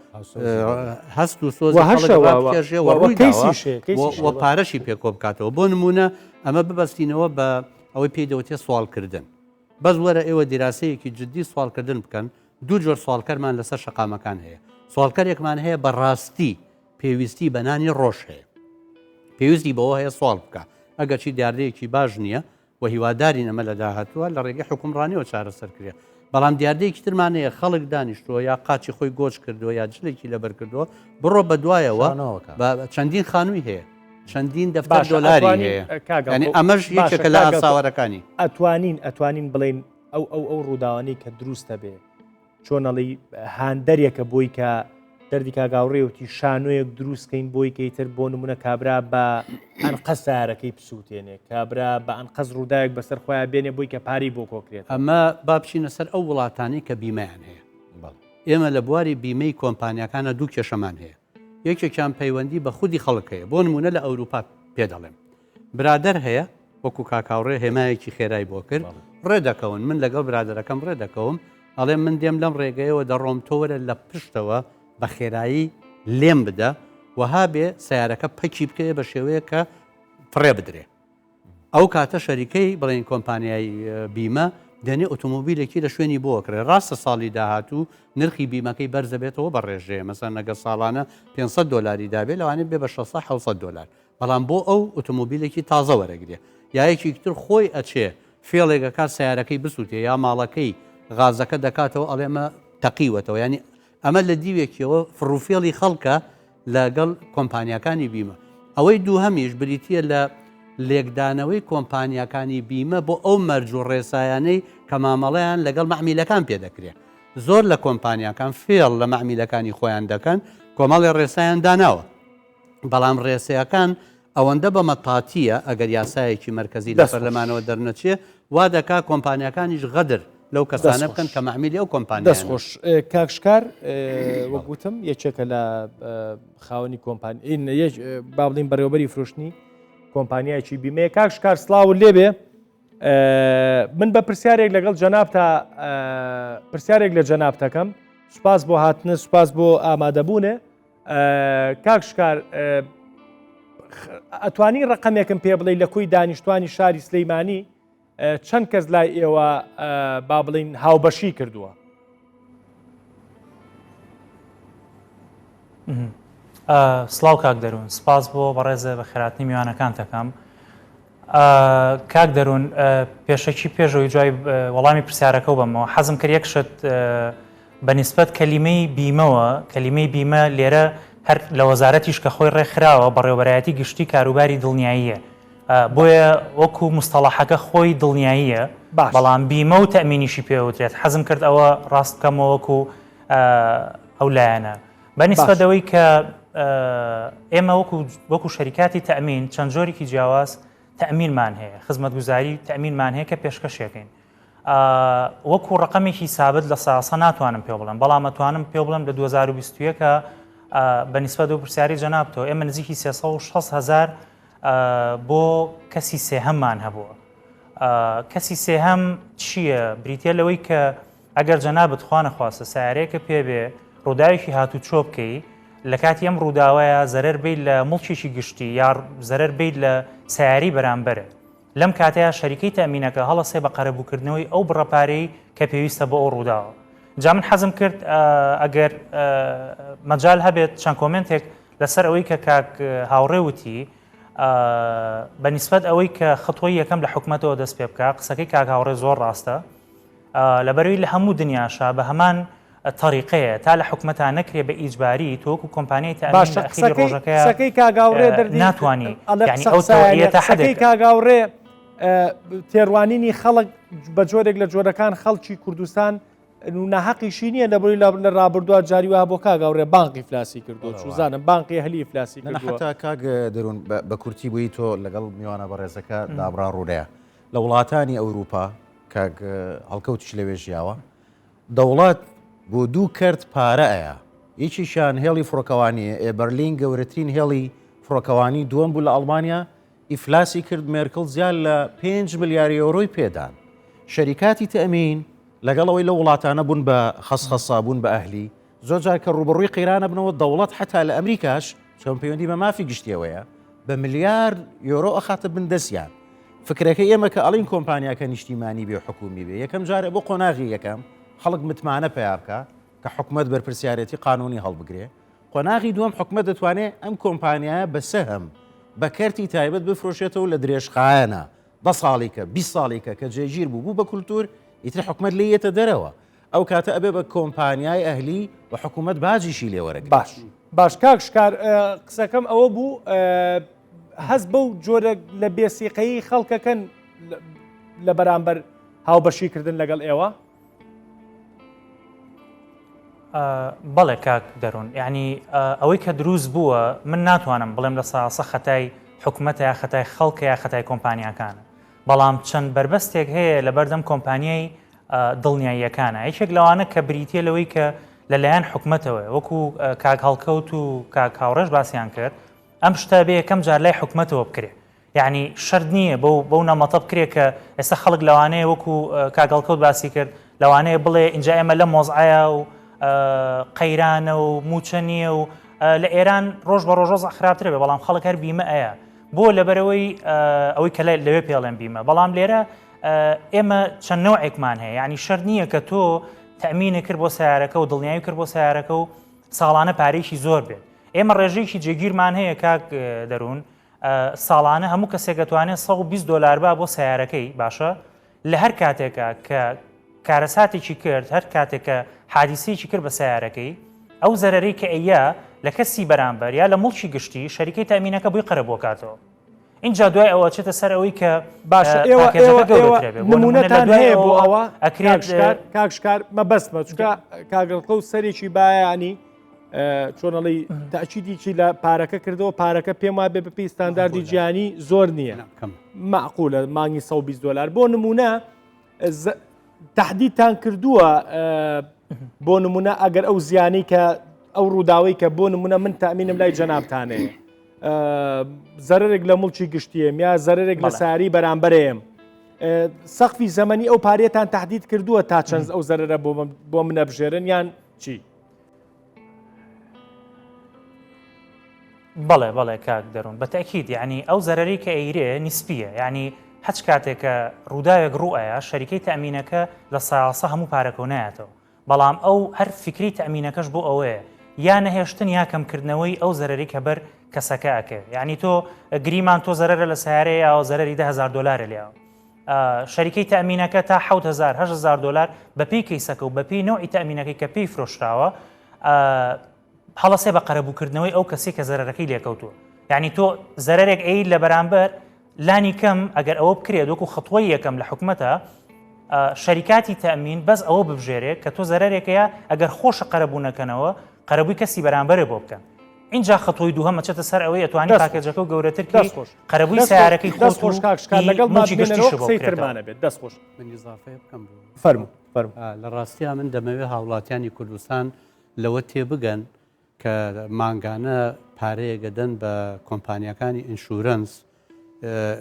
Speaker 3: هەست و سۆز و پارەشی پێکۆ بکاتەوە بۆ نمونە ئەمە ببەستینەوە بە ئەوەی پێی دەوتێت سوالکردن بەس وەرە ئێوە دیراسەیەکی جددی سوالکردن بکەن دوو جۆر سوالکەرمان لەسەر شەقامەکان هەیە سوالکەرێکمان هەیە بە ڕاستی پێویستی بەنانی ڕۆژ هەیە پێویستی بەوە هەیە سوال بکە ئەگەر چی دیاردەیەکی باش نییە و هیواداری ئەمە لە داهاتووە لە ڕێگەی حکومڕانیەوە چارەسەر کرێ بەڵام دیاردەیەکی ترمانەیە خەڵک دانیشتووە یا قاچی خۆی گۆچ کردووە یا جلێکی لەبەر کردووە بڕۆ بە دوایەوە چەندین خانووی هەیە چەندین دەفتەر دۆلاری هەیە ئەمەش یەکێکە لە ئاساوەرەکانی
Speaker 1: ئەتوانین بڵێن ئەو ڕووداوانەی کە دروستە بێ چۆنەڵی هاندەرێکە بۆی کە دەردی کاگاوڕێوتی شانۆیەک دروستکەین بۆی کەیتر بۆ نمونە کابرا بە ئەنقەز سارەکەی پسووتێنێ کابرا بە ئەنقەز ڕووداوێک بەسەر خۆیان بێنێ بۆی کە پاری بۆ کۆکرێت
Speaker 3: ئەمە با بچینە سەر ئەو وڵاتانی کە بیمەیان هەیە ئێمە لە بواری بیمەی کۆمپانیەکانە دوو کێشەمان هەیە یەکێکیان پەیوەندی بە خودی خەڵکەیە بۆ نمونە لە ئەوروپا پێ دەڵێم برادەر هەیە وەکو کاکاوڕێ هێمایەکی خێرای بۆ کرد ڕێدەکەون من لەگەڵ برادەرەکەم ڕێدەکەوم ئەڵێ من دێم لەم ڕێگەیەوە دەڕۆم تۆوەرە لە پشتەوە بە خێرایی لێم بدە وها بێ سیارەکە پەکی بکەیە بە شێوەیە کە فڕێ بدرێ ئەو کاتە شەریکەی بڵێن کۆمپانیای بیمە دەنێ ئۆتۆمۆبیلێکی لە شوێنی بۆکرێ ڕاستە ساڵی داهاتوو نرخی بیمەکەی بەرزە بێتەوە بە ڕێژەیە مەسەن نەگە ساڵانە 500 دلاری دابێت لەوانێت بێ بە 600 دلار بەڵام بۆ ئەو ئۆتۆمۆبیلێکی تازە وەرەگرێ یایەکی تر خۆی ئەچێ فێڵێکە کات سیارەکەی بسووتێ یا ماڵەکەی غازەکە دەکاتەوە ئەڵێمە تەقیوەتەوە ینی ئەمە لە دیوێکیەوە فڕوفێڵی خەڵکە لەگەڵ کۆمپانیەکانی بیمە ئەوەی دووهەمیش بریتە لە لێکدانەوەی کۆمپانیەکانی بیمە بۆ ئەو مەرج و ڕێسایانەی کە مامەڵەیان لەگەڵ مەحمیلەکان پێدەکرێت زۆر لە کۆمپانیەکان فێڵ لە مەحمیلەکانی خۆیان دەکەن کۆمەڵی ڕێسایان داناوە بەڵام ڕێسەیەکان ئەوەندە بە مەتاتیە ئەگەر یاسایەکی مرکزی لە پەرلەمانەوە دەرنەچێ وا دەکا کۆمپانیەکانیش غەدر لەو کەسانە بکەن کە مەحمیلی ئەو کۆمپانیا
Speaker 1: دەستخۆش کاکشکار وەگوتم یەکێکە لە خاوەنی کۆمپانی با بڵین بەڕێوەبەری فرۆشتنی کۆمپانیایکی بیمەیە کاکشکار سڵاو لێبێ من بە پرسیارێک لەگەڵ جەنابتا پرسیارێک لە جەنابتەکەم سوپاس بۆ هاتنە سوپاس بۆ ئامادەبوونێ کاکشکار ئەتوانی ڕقەمێکم پێ بڵێ لە کوی دانیشتوانی شاری سلەیمانی چەند کەس لای ئێوە با بڵین هاوبەشی کردووە
Speaker 6: سڵاو کاک دەروون سپاس بۆ بەڕێزە بە خێراتنی میوانەکان تەکەم کاک دەروون پێشەکی پێشەوەی جوای وەڵامی پرسیارەکە بەمەوە حەزم کرد یەک شت بەنسبەت کەلیمەی بیمەوە کەلیمەی بیمە لێرە هەر لە وەزارەتیش کە خۆی ڕێکخراوە بەڕێوەبەرایەتی گشتی کاروباری دڵنیاییە بۆیە وەکو مستەڵەحەکە خۆی دڵنیاییە بەڵام بیمە و تەمینیشی پێوترێت حەزم کرد ئەوە ڕاست بکەمەوە وەکو ئەو لایەنە بەنسبەتەوەی کە ئێمە وەکو شەریکاتی تەمین چەند جۆرێکی جیاواز تەمینمان هەیە خزمەتگوزاری تەمینمان هەیە کە پێشکەشێکین وەکو ڕقەمێکی سابت لە ساسە ناتوانم پێ بڵم بەڵام ئەتوانم پێ بڵم لە 2021 کە بەنسبەت و پرسیاری جەنابتەوە ئێمە نزیکی 360,000 بۆ کەسی سێهەممان هەبووە کەسی سێهەم چییە بریتە لەوەی کە ئەگەر جەنابەت خوا نەخواستە سیارەیەکە پێبێ ڕووداوێکی هاتوو چۆ بکەی لە کاتی ئەم ڕووداوایە زەرەر بیت لە مڵکێکی گشتی یا زەرەر بیت لە سیاری بەرامبەرە لەم کاتەیە شەریکەی تەمینەکە هەڵەسێ بە قەرەبووکردنەوەی ئەو بڕەپارەی کە پێویستە بۆ ئەو ڕووداوە جا من حەزم کرد ئەگەر مەجال هەبێت چەند کۆمنتێک لەسەر ئەوەی کە کاک هاوڕێوتی بەنسبەت ئەوەی کە خطوەی یەکەم لە حکوومەتەوە دەست پێ بکە قسەکەی کاک هاوڕێ زۆر ڕاستە لەبەروی لە هەموو دنیاشا بە هەمان طریقەیە تا لە حکوومەتان نەکرێ بە ئیجباری تۆکو کۆمپانیای تەمین
Speaker 1: ڕۆژەکەی کاگاوڕێ
Speaker 6: ناتوانانی یعنی ئەو تەوعیەتە حەدێک
Speaker 1: کاگاوڕێ تێڕوانینی خەڵک بە جۆرێک لە جۆرەکان خەڵکی کوردستان ناحەقیشی نییە لە بۆی لە ڕابردووە جاریوە بۆ کاگاوڕێ بانقی فلاسی کردو چوزانم بانقی هەلی فلاسی
Speaker 5: حتا کاگ دەروون بە کورتی بووی تۆ لەگەڵ میوانە بەڕێزەکە دابرا ڕوودەیە لە وڵاتانی ئەوروپا کاگ هەڵکەوتش لەوێژیاوە دەوڵات بۆ دوو کەرت پارە ئەیە یەکیشان هێڵی فڕۆکەوانیە ئێبەرلین گەورەترین هێڵی فڕۆکەوانی دووەم بوو لە ئەڵمانیا ئیفلاسی کرد مێرکڵ زیاد لە 5 ملیاری ئەوڕۆی پێدان شەریکاتی تەمین لەگەڵەوەی لە وڵاتانە بوون بە خەسخەسا بوون بە ئەهلی زۆر جار کە ڕوبڕووی قەیرانە بنەوە دەوڵەت حتا لە ئەمریکاش چۆن پەیوەندی بە مافی گشتیەوەیە بە ملیار یۆرۆ ئەخاتە بندەستیان فکرەکە ئێمە کە ئەڵین کۆمپانیاکە نیشتیمانی بێ حکومی بێ یەکەم جارە بۆ قۆناغی یەکەم خەڵک متمانە پێیا بکە کە حکومت بەرپرسیارەتی قانونی هەڵبگرێ قۆناغی دووەم حکومت دەتوانێت ئەم کۆمپانیایە بە سەهم بە کەرتی تایبەت بفرۆشێتەوە لە درێژخایەنە 10 ساڵێکە 20 ساڵێکە کە جێگیر بوو بە کولتور ئیتر حکومت لێیەتە دەرەوە ئەو کاتە ئەبێ بە کۆمپانیای ئەهلی و حکومت باجیشی لێوەرەگرێت
Speaker 1: باش کاکشکار قسەکەم ئەوە بوو هەست بەو جۆرە لە بێسیقەیی خەڵکەکەن لە بەرامبەر هاوبەشیکردن لەگەڵ ئێوە
Speaker 6: بەڵێ کاک دەروون یعنی ئەوەی کە دروست بووە من ناتوانم بڵێم لە ساسە خەتای حکوومەتە یا خەتای خەڵکە یا خەتای کۆمپانیەکانە بەڵام چەند بربەستێک هەیە لە بەردەم کۆمپانیای دڵنیاییەکانە یەکێک لەوانە کە بریتە لەوەی کە لەلایەن حکوومەتەوە وەکو کاک هەڵکەوت و کاک هاوڕێژ باسییان کرد ئەم شتە بێ یەکەم جار لای حکوومەتەوە بکرێ یعنی شەرت نییە بەو نەمەتە بکرێت کە ئێستا خەڵک لەوانەیە وەکو کاک هەڵکەوت باسی کرد لەوانەیە بڵێ اینجا ئێمە لە مۆزعایە و قەیرانە و موچەنیە و لە ئێران ڕۆژ بە ڕۆژۆز خراپترە بێ بەڵام خەڵک هەر بیمە ئەیە بۆ لەبەرەوەی ئەوەی کە لەوێ پێڵێن بیمە بەڵام لێرە ئێمە چەند نەوعێکمان هەیە ینی شەر نییە کە تۆ تەمینە کرد بۆ سیارەکە و دڵنیایی کرد بۆ سیارەکە و ساڵانە پارێکی زۆر بێت ئێمە ڕێژەیەکی جێگیرمان هەیە کاک دەروون ساڵانە هەموو کەسێک دەتوانێت $120 با بۆ سیارەکەی باشە لە هەر کاتێکە کە کارەساتێکی کرد هەر کاتێک کە حادیسەیەکی کرد بە سیارەکەی ئەو زەرەرەی کە ئەیە لە کەسی بەرامبەر یا لە مڵکی گشتی شەریکەی تەمینەکە بووی قەرە بۆ کاتەوە اینجا دوای ئەوە چێتە سەر ئەوەی کە
Speaker 1: باشە نمونەتان هەیە بۆ ئەوە کاکشکار مەبەستمە چکە کاگەڵقە و سەرێکی باانی چۆنەڵی تاچیدیکی لە پارەکە کردەوە پارەکە پێم وابێ بە پێی ستانداردی گیانی زۆر نییە معقولە مانگی $120 بۆ نمونە تهدیدتان کردووە بۆ نمونە ئەگەر ئەو زیانی کە ئەو ڕووداوی کە بۆ نمونە من تامینم لای جەنابتانەیە زەرێک لە مڵکی گشتیم یا زەرێک لە ساری بەرامبەرێم سەقفی زەمەنی ئەو پارێتان تهدید کردووە تا چەند ئەو زەرەرە بۆ منە بژێرن یان چی؟
Speaker 6: بەڵێ کاک دەروون بە تاکید یعنی ئەو زەرەری کە ئەیرێ نیسپیە ینی هەچ کاتێکە ڕووداوێک ڕوئایە شەریکەی تەمینەکە لە ساڵسە هەموو پارەکە و نایەتەوە بەڵام ئەو هەر فکری تەمینەکەش بۆ ئەوەیە یا نەهێشتن یا کەمکردنەوەی ئەو زەرەری کە بەر کەسەکە ئەکە یعنی تۆ گریمان تۆ زەرەرە لە سیارەیە یا زەرەری $10,000 لێەوە شەریکەی تەمینەکە تا $7,000 بە پێی کەیسەکە و بە پێی نوعی تەمینەکەی کە پێی فرۆشراوە هەڵەسێ بە قەرەبووکردنەوەی ئەو کەسی کە زەرەرەکەی لێکەوتووە یعنی تۆ زەرێک ئەی لە بەرامبەر لانی کەم ئەگەر ئەوە بکرێت وەکو خطوەی یەکەم لە حکومەتە شەریکاتی تەمین بەس ئەوە ببژێرێت کە تۆ زەرێکەیە ئەگەر خۆشە قەرەبوونەکەنەوە قەرەبووی کەسی بەرامبەرێ بۆ بکەن اینجا خطوەی دووهەمە چێتە سەر ئەوەی ئەتوانی پاکێجەکە و گەورەتر قەرەبووی سیارەکەی
Speaker 1: خۆش لەگەڵ ماچیترمانە بێت دەستخۆش
Speaker 3: منیزافەیە بکەم
Speaker 1: فەرمو
Speaker 3: لە ڕاستیە من دەمەوێت هاوڵاتیانی کوردستان لەوە تێبگەن کە ماگانە پارەیەگە دەن بە کۆمپانیەکانی ئینشورەنس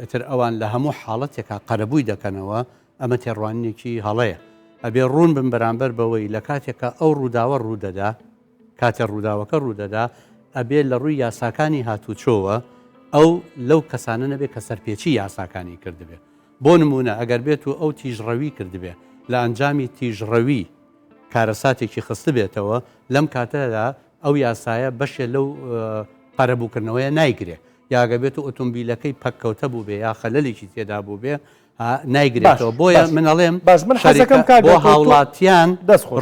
Speaker 3: ئتر ئەوان لە هەموو حاڵەتێکا قەرەبووی دەکەنەوە ئەمە تێڕوانینێکی هەڵەیە ئەبێ ڕوون بن بەرامبەر بەوەی لە کاتێکە ئەو ڕووداوە ڕوودەدا کاتێ ڕووداوەکە ڕوودەدا ئەبێ لە ڕووی یاساکانی هاتوچۆوە ئەو لەو کەسانە نەبێت کە سەرپێچی یاساکانی کردبێ بۆ نمونە ئەگەر بێت و ئەو تیژڕەوی کردبێ لە ئەنجامی تیژڕەوی کارەساتێکی خست بێتەوە لەم کاتەدا ئەو یاسایە بەشێ لەو قەرەبووکردنەوەیە نایگرێ یاگە بێت و ئۆتۆمبیلەکەی پەککەوتە بوو بێ یا خەلەلێکی تێدا بوو بێ نایگرێتەوە بۆیە منەڵێم بۆ هاوڵاتیان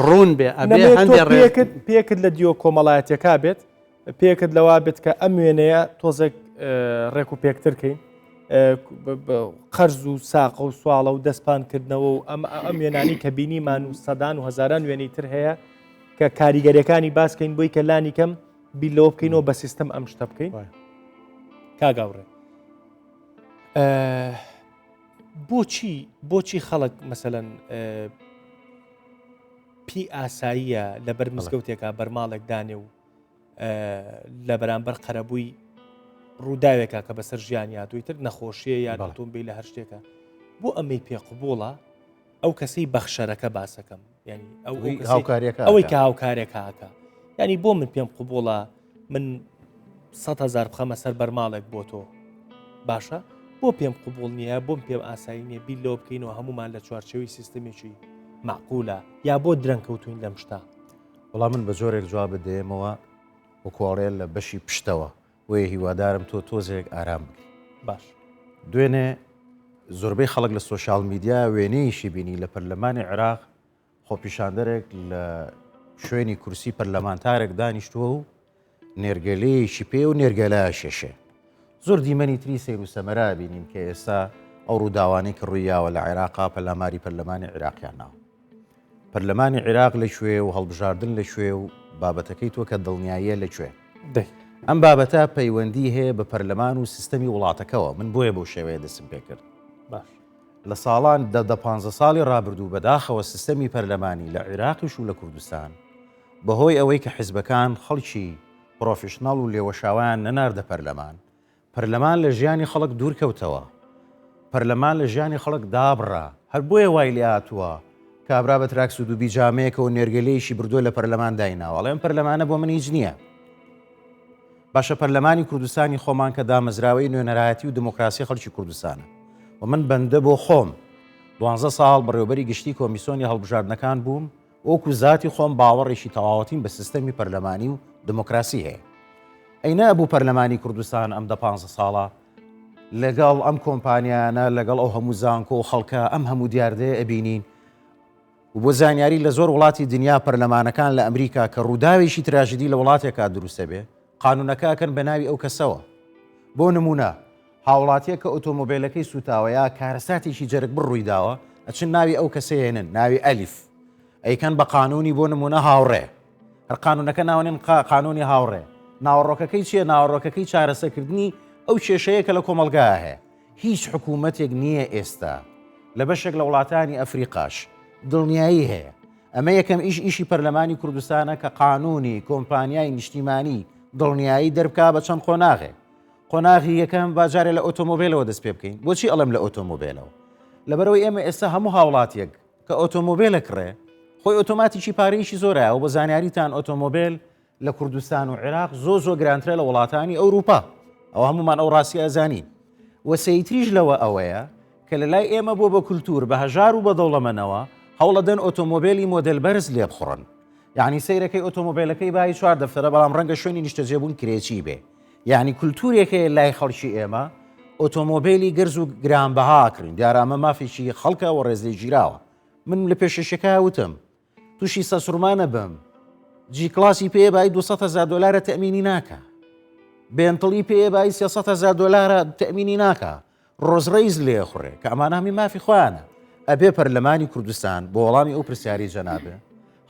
Speaker 3: ڕوون بێ ئەبێ هەندێک
Speaker 1: پێکرد لە دیۆ کۆمەڵایەتەکە بێت پێکرد لەوا بێت کە ئەم وێنەیە تۆزێک ڕێک و پێکترکەین قەرز و ساقە و سواڵە و دەستپانکردنەوە و ئەم وێنانی کە بینیمان و سەدان و هەزاران وێنەی تر هەیە کە کاریگەریەکانی باسکەین بۆی کە لانی کەم بیلەوە بکەینەوە بە سیستەم ئەم شتە بکەین کاگاوڕێ بۆچی خەڵک مەسەلەن پی ئاساییە لە بەر مزگەوتێکە بەرماڵێک دانێ و لە بەرامبەر قەرەبووی ڕووداوێکە کە بەسەر ژیانی هاتووی تر نەخۆشیە یان ئۆتۆمبیل لە هەر شتێکە بۆ ئەمەی پێقبوڵە ئەو کەسەی بەخشەرەکە باسەکەم ینی ئەوەی کە هاوکارێکاکە ینی بۆ من پێم قبوڵە من 100,000 بخەمە سەر بەرماڵێک بۆ تۆ باشە بۆ پێم قبول نییە بۆم پێم ئاسایی نییە بیل لەوە بکەینەوە هەمومان لە چوارچەوەی سیستەمێکی معقولە یا بۆ درەنکەوتوین لەم شتا
Speaker 5: وەڵام من بە جۆرێک جواب بدەیەمەوە وەکوڵێن لە بەشی پشتەوە وێ هیوادارم تۆ تۆزێک ئارام بکەی
Speaker 1: باش
Speaker 5: دوێنێ زۆربەی خەڵک لە سوۆشال میدیا وێنەیەشی بینی لە پەرلەمانی عێراق خۆپیشاندەرێک لە شوێنی کورسی پەرلەمانتارێک دانیشتووە و نێرگەلەیەکی پێ و نێرگەلای شێشێ زۆر دیمەنی تری سیر و سەمەرا بینین کە ئێستا ئەو ڕووداوانەی کە ڕوویاوە لە عێراقا پەرلەمانی عێراقیان ناوە پەرلەمانی عێراق لەکوێ و هەڵبژاردن لەکوێ و بابەتەکەی تۆ کە دڵنیاییە لەکوێ ئەم بابەتە پەیوەندی هەیە بە پەرلەمان و سیستەمی وڵاتەکەەوە من بۆیە بۆ شێوەیە دەسم پێ کرد
Speaker 1: باش
Speaker 5: لە ساڵان 15 ساڵی ڕابردوو بەداخەوە سیستەمی پەرلەمانی لە عێراقیش و لە کوردستان بەهۆی ئەوەی کە حیزبەکان خەڵکی پرۆفشناڵ و لێوەشاویان نەناردە پەرلەمان لە ژیانی خەڵک دوورکەوتەوە پەرلەمان لە ژیانی خەڵک دابڕا هەر بۆیە وای لێ هاتووە کە کابرا بە تراکس و دووبی جامەیەکە و نێرگەلەیەشی بردووە لە پەرلەمان دایناوە ئەڵێم پەرلەمانە بۆ من هیچ نییە باشە پەرلەمانی کوردستانی خۆمان کە دامەزراوەی نوێنەرایەتی و دموکراسی خەڵکی کوردستانە و من بەندە بۆ خۆم 12 ساڵ بەڕێوەبەری گشتی کۆمیسیۆنی هەڵبژاردنەکان بووم وەکو ذاتی خۆم باوەڕێکی تەواوەتیم بە سیستەمی پەرلەمانی و دموکراسی هەیە ئەینە بوو پەرلەمانی کوردستان ئەم 15 ساڵە لەگەڵ ئەم کۆمپانیانە لەگەڵ ئەو هەموو زانکۆ و خەڵکە ئەم هەموو دیاردەیە ئەبینین و بۆ زانیاری لە زۆر وڵاتی دنیا پەرلەمانەکان لە ئەمریکا کە ڕووداوێکی تراژدی لە وڵاتێکا دروستە بێ قانونەکەکەن بە ناوی ئەو کەسەوە بۆ نمونە هاوڵاتیە کە ئۆتۆمۆبیلەکەی سوتاوەیە کارەساتێکی جەرگ بڕوویداوە ئەچن ناوی ئەو کەسەیەنن ناوی ئەلیف ئەیکەن بە قانونی بۆ نمونە هاوڕێ هەر قانونەکە ناوێن قانونی هاوڕێ ناوەڕۆکەکەی چییە ناوەڕۆکەکەی چارەسەرکردنی ئەو کێشەیە کە لە کۆمەلگا هەیە هیچ حکوومەتێک نییە ئێستا لە بەشێک لە وڵاتانی ئەفریقاش دڵنیایی هەیە ئەمە یەکەم ئیشی پەرلەمانی کوردستانە کە قانونی کۆمپانیای نیشتیمانی دڵنیایی دەربکا بە چەند قۆناغێ قۆناغی یەکەم باجارێ لە ئۆتۆمۆبیلەوە دەست پێ بکەین بۆچی ئەڵم لە ئۆتۆمۆبیلەوە لەبەرەوەی ئێمە ئێستا هەموو هاوڵاتیەک کە ئۆتۆمۆبیلە کڕێ خۆی ئۆتۆماتیکی پارەیەکی زۆرە و بە زانیاریتان ئۆتۆمۆبیل لە کوردستان و عێراق زۆر گرانترە لە وڵاتانی ئەوروپا ئەو هەمومان ئەو ڕاستی ئەزانین وەسەیتریش لەوە ئەوەیە کە لە لای ئێمە بۆ بە کولتور بە هەژار و بە دەوڵەمەنەوە هەوڵەدەن ئۆتۆمۆبیلی مۆدل بەرز لێ بخڕن یعنی سەیرەکەی ئۆتۆمۆبیلەکەی بای 4 دەفتەرە بەڵام ڕەنگە شوێنی نیشتەجێبوون کرێکی بێ یعنی کولتورێکەیە لای خەڵکی ئێمە ئۆتۆمۆبیلی گرز و گرانبەها کردن دیارامە مافێکی خەڵکە و ڕێزلەی گیراوە من لە پێشەشەکە وتم تووشی سەسوورمانە بم جی کلاسی پێ بای 200,000 دلار تەمینی ناکە بێنتڵی پێ بای 300,000 دلار تەمینی ناکە ڕۆزڕەیز لێ خوڕێ کە ئەمان هەمی مافی خۆیانە ئەبێ پەرلەمانی کوردستان بۆ وەڵامی ئەو پرسیاری جەنابێ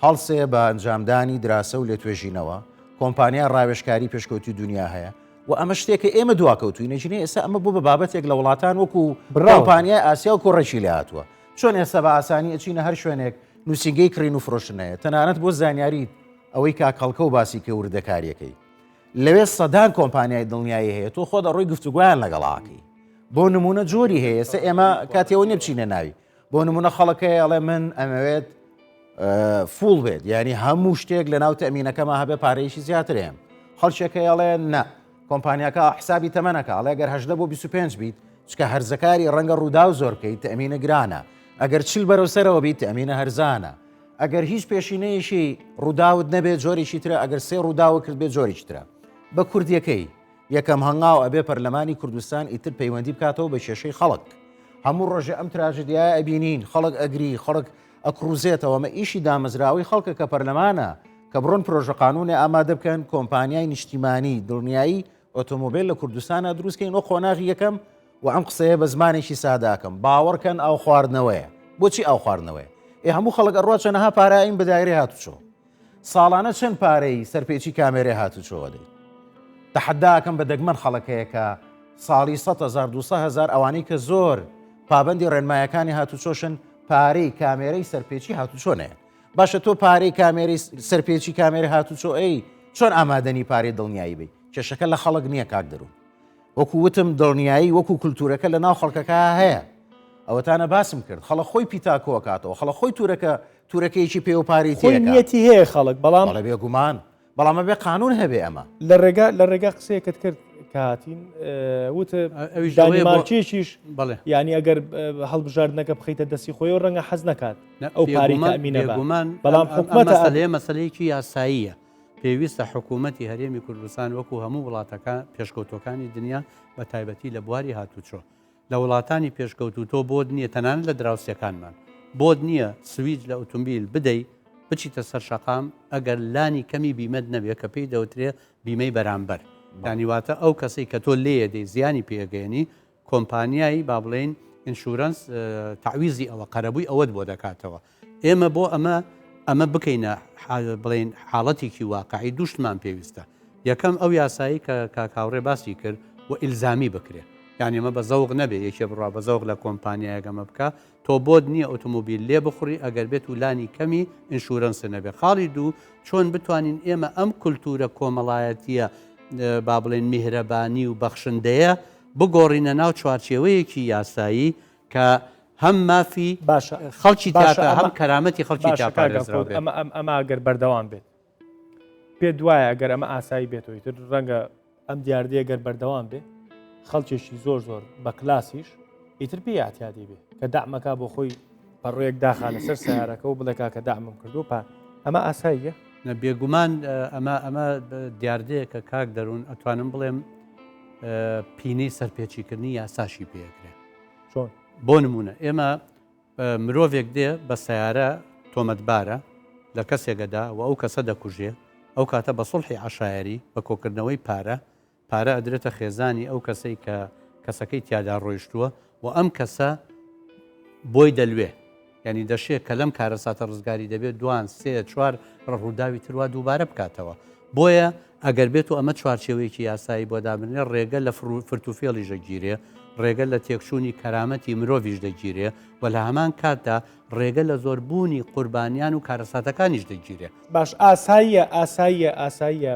Speaker 5: هەڵسێ بە ئەنجامدانی دراسە و لێتوێژینەوە کۆمپانیا ڕاوێژکاری پێشکەوتی دنیا هەیە و ئەمە شتێکە ئێمە دواکەوتوی نەژینێ ئێستا ئەمە بوو بە بابەتێک لە وڵاتان وەکو کۆمپانیای ئاسیا و کۆڕەشی لە هاتووە چۆن ئێستا بە ئاسانی ئەچینە هەر شوێنێک نووسنگەی کڕین و فرۆشنەیە تەنانەت بۆ زانیاری ئەوەی کاکەڵکە و باسی کە وردەکاریەکەی لەوێ سەدان کۆمپانیای دڵنیایی هەیە تۆ خۆ دەڕۆی گفتوگویان لەگەڵاکەی بۆ نمونە جۆری هەیە ئێستا ئێمە کاتێەوە نەبچینە ناوی بۆ نمونە خەڵەکەی ئەڵێ من ئەمەوێت فول بێت یعنی هەموو شتێک لە ناو تەمینەکەمە هەبێ پارەیەشی زیاترێم خەڵکێکە ئەڵێ نە کۆمپانیاکە حسابی تەمەنەکە ئەڵێ گەر 18 بۆ 25 بیت چکە هەرزەکاری ڕەنگە ڕوودا و زۆر بکەیت تەمینە گرانە ئەگەر چیل بەرەو سەرەوە بیت تەمینە هەرزانە ئەگەر هیچ پێشینەیەشی ڕووداوت نەبێت جۆریشی ترە ئەگەر سێ ڕووداوە کرد بێت جۆریش ترە بە کوردیەکەی یەکەم هەنگاو ئەبێ پەرلەمانی کوردستان ئیتر پەیوەندی بکاتەوە بە کێشەی خەڵک هەموو ڕۆژێ ئەم تراژدیایە ئەبینین خەڵک ئەگری خەڵک ئەکروزێتەوە مە ئیشی دامەزراوی خەڵکە کە پەرلەمانە کە بڕۆن پرۆژە قانونێ ئامادە بکەن کۆمپانیای نیشتیمانی دڵنیایی ئۆتۆمۆبیل لە کوردستانە دروستکەین وە خۆناغی یەکەم و ئەم قسەیە بە زمانێکی ساداکەم باوەڕکەن ئەو خواردنەوەیە بۆچی ئەو خواردنەوەی هەموو خەڵک ئەڕۆ چەنەها پاراین بە دایرێ هاتوچۆ ساڵانە چەند پارەی سەرپێکی کامێرێ هاتوچۆوە دەیت تەحەداکەم بە دەگمەن خەڵەکەیەکە ساڵی 100,000 ئەوانەی کە زۆر پابندی ڕێنمایەکانی هاتوچۆشن پارەی کامێرەی سەرپێکی هاتوچۆنەیە باشە تۆ پارەی کامێری سەرپێکی کامێری هاتوچۆ ئەی چۆن ئامادەنی پارەی دڵنیایی بی کێشەکە لە خەڵک نییە کاک دەروون وەکو وتم دڵنیایی وەکو کولتورەکە لە ناو خەڵکەکە هەیە ئەوەتانە باسم کرد خەڵک خۆی پیتاکۆ کاتەوە خەڵک خۆی تورەکەیکی پێ و پاری
Speaker 1: نیەتی هەیە خەڵک بەڵام
Speaker 5: لە بێگومان بەڵامە بێ قانون هەبێ ئەمە
Speaker 1: لە ڕێگا قسەیەکت کرد کاتین وتە دانیمارکێکیش ینی ئەگەر هەڵبژاردنەکە بخەیتە دەستی خۆی و ڕەنگە حەز نکات ئەو پاری تەمینە بەڵام حکوومەتە
Speaker 3: مەسلەیەکی یاساییە پێویستە حکوومەتی هەرێمی کوردستان وەکو هەموو وڵاتەکان پێشکەوتەکانی دنیا بە تایبەتی لە بواری هاتوچۆ لە وڵاتانی پێشکەوتوتۆ بۆت نییە تەنانەت لە دراوسەکانمان بۆت نییە سویج لە ئۆتۆمبیل بدەی بچیتە سەر شەقام ئەگەر لانی کەمی بیمەت نەبێت کە پێی دەوترێ بیمەی بەرامبەر دانیواتە ئەو کەسەی کە تۆ لێ دەی زیانی پێگەێنی کۆمپانیایی با بڵێن ئینشورەنس تعویزی ئەوە قەرەبووی ئەوەت بۆ دەکاتەوە ئێمە بۆ ئەمە بکەینە بڵێن حاڵەتێکی واقعی دووشتمان پێویستە یەکەم ئەو یاسایی کە کاکاوڕێ باسی کرد و ئیلزامی بکرێت یعنی ئەمە بە زەوق نەبێ یەکێ بڕوا بە زەوق لە کۆمپانیایەکەمە بکە تۆ بۆت نییە ئۆتۆمۆبیل لێ بخوری ئەگەر بێت و لانی کەمی ئینشورەنس نەبێ خاڵی دوو چۆن بتوانین ئێمە ئەم کولتورە کۆمەڵایەتیە با بڵێن میهرەبانی و بەخشندەیە بگۆڕینە ناو چوارچێوەیەکی یاسایی کە هەم مافی
Speaker 1: باشە
Speaker 3: خەڵکی
Speaker 1: باشە،
Speaker 3: تاپە هەم
Speaker 1: ئەمە-
Speaker 3: کەرامەتی خەڵکی
Speaker 1: باشە
Speaker 3: تاپارێزراوە بێت.
Speaker 1: ئەمە ئەگەر بەردەوام بێت پێ دوایە ئەگەر ئەمە ئاسایی بێتەوەی تر ڕەنگە ئەم دیاردەیە گەر بەردەوام بێ خەڵکێکی زۆر بە کلاسیش ئیتر پێ یاتیادی بێ کە دامەکە بۆ خۆی پەڕۆیەک داخا لەسەر سیارەکە و بڵێکا کە دامم کردو ئەمە ئاساییە
Speaker 3: بێگومان ئەمە دیاردەیە کە کاک دەروون ئەتوانم بڵێم پینەی سەرپێچیکردنی یاساشی پێکرێت.
Speaker 1: چۆن
Speaker 3: بۆ نمونە ئێمە مرۆڤێک دێ بە سیارە تۆمەتبارە لە کەسێکەدا و ئەو کەسە دەکوژێ ئەو کاتە بە سڵحی عشایری بە کۆکردنەوەی پارە ئەدرێتە خێزانی ئەو کەسەی کە کەسەکەی تیادا ڕۆیشتووە و ئەم کەسە بۆی دەلوێ ینی دەشێت کە لەم کارەساتە ڕزگاری دەبێت دوان سێ چوار ڕووداوی تروا دووبارە بکاتەوە بۆیە ئەگەر بێت و ئەمە چوارچێوەیەکی یاسایی بۆ دابنێ ڕێگە لە فرتوفێڵی ژەگیرێ ڕێگە لە تێکچوونی کەرامەتی مرۆڤیش دەگیرێ و لە هەمان کاتدا ڕێگە لە زۆربوونی قوربانیان و کارەساتەکانیش دەگیرێ.
Speaker 1: باش ئاساییە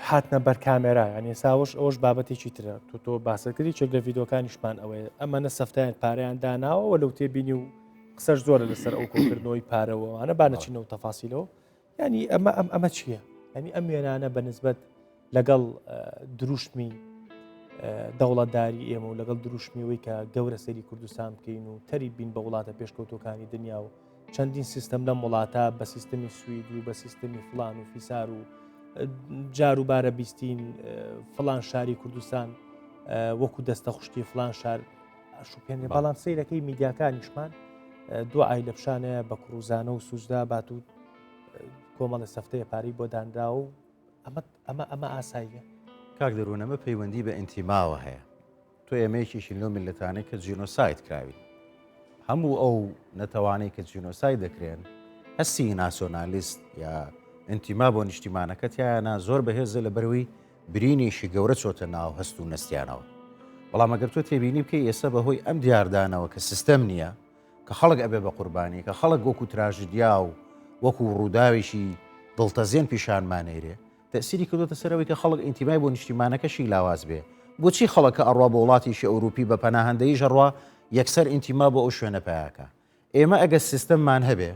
Speaker 1: هاتنە بەر کامێرا ینی ساوش ئەوش بابەتێکی ترە تۆ باسەکردی چێک لە ڤیددیۆکانیشمان ئەوەیە ئەمەە سەفتیان پارەیان داناوە لەو تێبینی و قسەش زۆرە لەسەر ئەو کۆکردنەوەی پارەوەوانە بانەچینەوە تەفاسیلەوە ینی ئەمە چییە؟ ینی ئەم وێنانە بەنسبەت لەگەڵ دروشمی دەوڵەتداری ئێمە و لەگەڵ دروشمیەوەی کە گەورە سەری کوردستان بکەین و تەری بین بە وڵاتە پێشکەوتەکانی دنیا و چەندین سیستەم لەم وڵاتە بە سیستەمی سوئیدی و بە سیستەمی فلان و فیسار و جاروبارە بیستین فلان شاری کوردستان وەکو دەستە خوشتی فلان شار شوپێنێ بەڵام سیرەکەی میدیاکانیشمان دوعای لە پیشانەیە بە کوڕوزانە و سوزدا بات و کۆمەڵە سەفتەیە پارەی بۆ دانرا و ئەمە ئاساییە.
Speaker 5: کاک دەروونەمە پەیوەندی بە ئینتیماوە هەیە تۆ ئێمەیەکیشی لەو میلەتانەی کە جینۆسایت کراوی هەموو ئەو نەتەوانەی کە جینۆسای دەکرێن هەستی ناسیۆنالیست یا ئینتیما بۆ نیشتیمانەکەتیانە زۆر بەهێزە لە بەروی برینێکی گەورە چۆتە ناو هەست و نستیانەوە. بەڵام ئەگەر تۆ تێبینی بکەی ئێستا بەهۆی ئەم دیاردانەوە کە سیستەم نییە کە خەڵک ئەبێ بە قوربانی کە خەڵک وەکو تراژدیا و وەکو ڕووداوێکی دڵتەزیێن پیشانمانەیرێ تەسیری کردوتە سەرەوەی کە خەڵک ئینتیمای بۆ نیشتیمانەکەشی لاواز بێ بۆچی خەڵکە ئەڕوا بە وڵاتیشی ئەوروپی بە پەناهەندەی ژەڕوا یەکسەر ئینتیما بۆ ئەو شوێنە پیاکە. ئێمە ئەگە سیستەممان هەبێ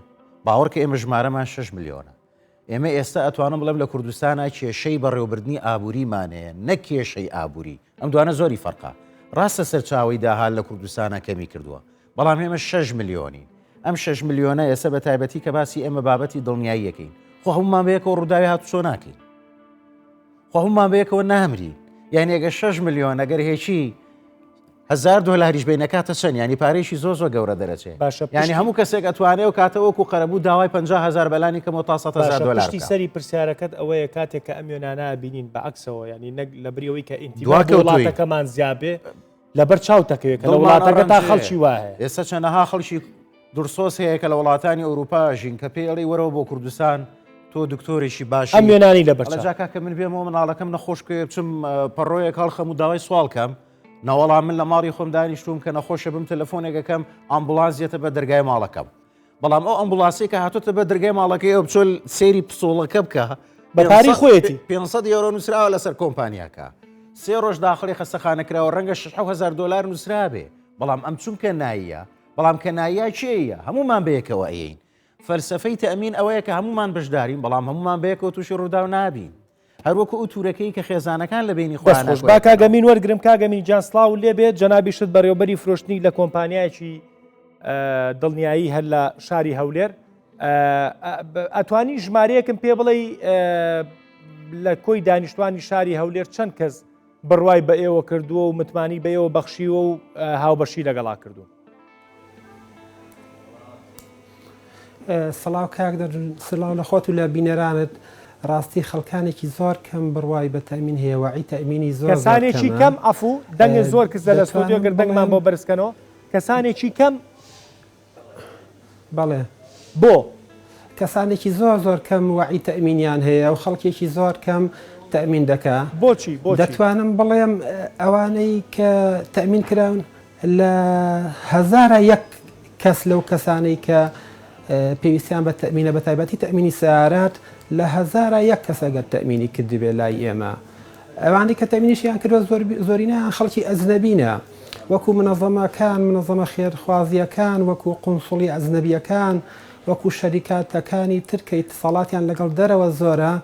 Speaker 5: باوەڕکە ئێمە ژمارەمان 6 میلیۆنە ئێمە ئێستا ئەتوانم بڵێم لە کوردستانە کێشەی بەڕێوەبردننی ئابووریمانەیە نەک کێشەی ئابووری ئەم دوانە زۆری فەرقا ڕاستە سەرچاوی داهال لە کوردستانە کەمی کردووە بەڵام ئێمە 6 میلیۆنین ئەم 6 میلیۆنە ئێستا بە تایبەتی کە باسی ئێمە بابەتی دڵنیاییەکەین خۆ هەمومان بەیەکەوە ڕووداوی هاتوچۆ ناکەین خۆ هەمومان بەیەکەوە نامرین یعنی ئەگە 6 میلیۆن ئەگەر هێچی $1000 بینەکاتە چەند ینی پارێکی زۆر گەورە دەرەچێت ینی هەموو کەسێک ئەتوانێت و کاتەوەکو قەرەبوو داوای 50,000 بەلانی کەمەوە تا $100,000
Speaker 1: پشتی سەری پرسیارەکەت ئەوەیە کاتێک کە ئەم وێنانە بینین بە عکسەوە ینی نەک لە بریەوەی کە ئینتیما وڵاتەکەمان زیابێ لەبەر چاوتەکەوێت کە لە وڵاتەکە تا خەڵکی وایە
Speaker 5: ئێستا چەندەها خەڵکی درسۆس هەیە کە لە وڵاتانی ئەوروپا ژین کە پێڵی وەرەوە بۆ کوردستان تۆ دکتۆرێکی باش
Speaker 1: ئەم وێنانی لەبەر
Speaker 5: جاکە کە من بێمەوە مناڵەکەم نەخۆشکە بچم پەڕۆیەک هەڵخەم و داوای سوالکەم ناوەڵام من لە ماڵی خۆم دانیشتوم کە نەخۆشە بم تەلەفۆنێکەکەم ئەمبولانسیێتە بە دەرگای ماڵەکەم بەڵام ئەو ئەمبولاسی کە هاتوتە بە دەرگای ماڵەکەی ئەو بچۆل سێری پسۆڵەکە بکە
Speaker 1: بە پاری خۆیەتی
Speaker 5: 500 یۆرۆ نووسراوە لەسەر کۆمپانیاکە سێ ڕۆژ داخلی خەستەخانەکراوە ڕەنگە $6,000 نووسرابێ بەڵام ئەم چونکە ناییە بەڵام کە نایە چێیە هەمومان بەیەکەوە ئەین فەلسەفەی تەمین ئەوەیە کە هەمومان بەشدارین بەڵام هەمومان بەیەکەوە تووشی ڕووداو نابین هەروەکو ئەو تورەکەی کە خێزانەکان لە بینی
Speaker 1: خۆش با کاگەمین وەرگرم کاگەمین جانسلااو لێبێت جەنابیشت بەڕێوەبەری فرۆشتنی لە کۆمپانیایکی دڵنیایی هەر لە شاری هەولێر ئەتوانی ژمارەیەکم پێ بڵێ لە کۆی دانیشتوانی شاری هەولێر چەند کەس بڕوای بە ئێوە کردووە و متمانی بە ئێوە بەخشیوە و هاوبەشی لەگەڵا کردو.
Speaker 7: سڵاو کاک سلااو لە خۆت و لە بینەرانت ڕاستی خەڵکانێکی زۆر کەم بڕوای بە تەمین هەیە وعی تەمینی زۆر
Speaker 1: کەسانێکی کەم ئەفوو دەنگە زۆر کەس لە سۆدیۆ گردەنگمان بۆ بەرزکەنەوە کەسانێکی کەم
Speaker 7: بەڵێ
Speaker 1: بۆ
Speaker 7: کەسانێکی زۆر کەم وعی تەمینیان هەیە و خەڵکێکی زۆر کەم تەمین دەکا
Speaker 1: بۆچی
Speaker 7: دەتوانم بڵێم ئەوانەی کە تەمین کراون لە 1001 کەس لەو کەسانەی کە پێویستیان بە تەمینە بە تایبەتی تەمینی سیارات لە 1001 کەس ئەگەر تەمینی کردبێ لای ئێمە ئەوانەی کە تەمینیشیان کردوە زۆرینەیان خەڵکی ئەزنەبینە وەکو منەظەمەکان منەظەمە خێرخوازیەکان وەکو قونسوڵی ئەجنەبیەکان وەکو شەریکاتەکانی ترکە ئیتساڵاتیان لەگەڵ دەرەوە زۆرە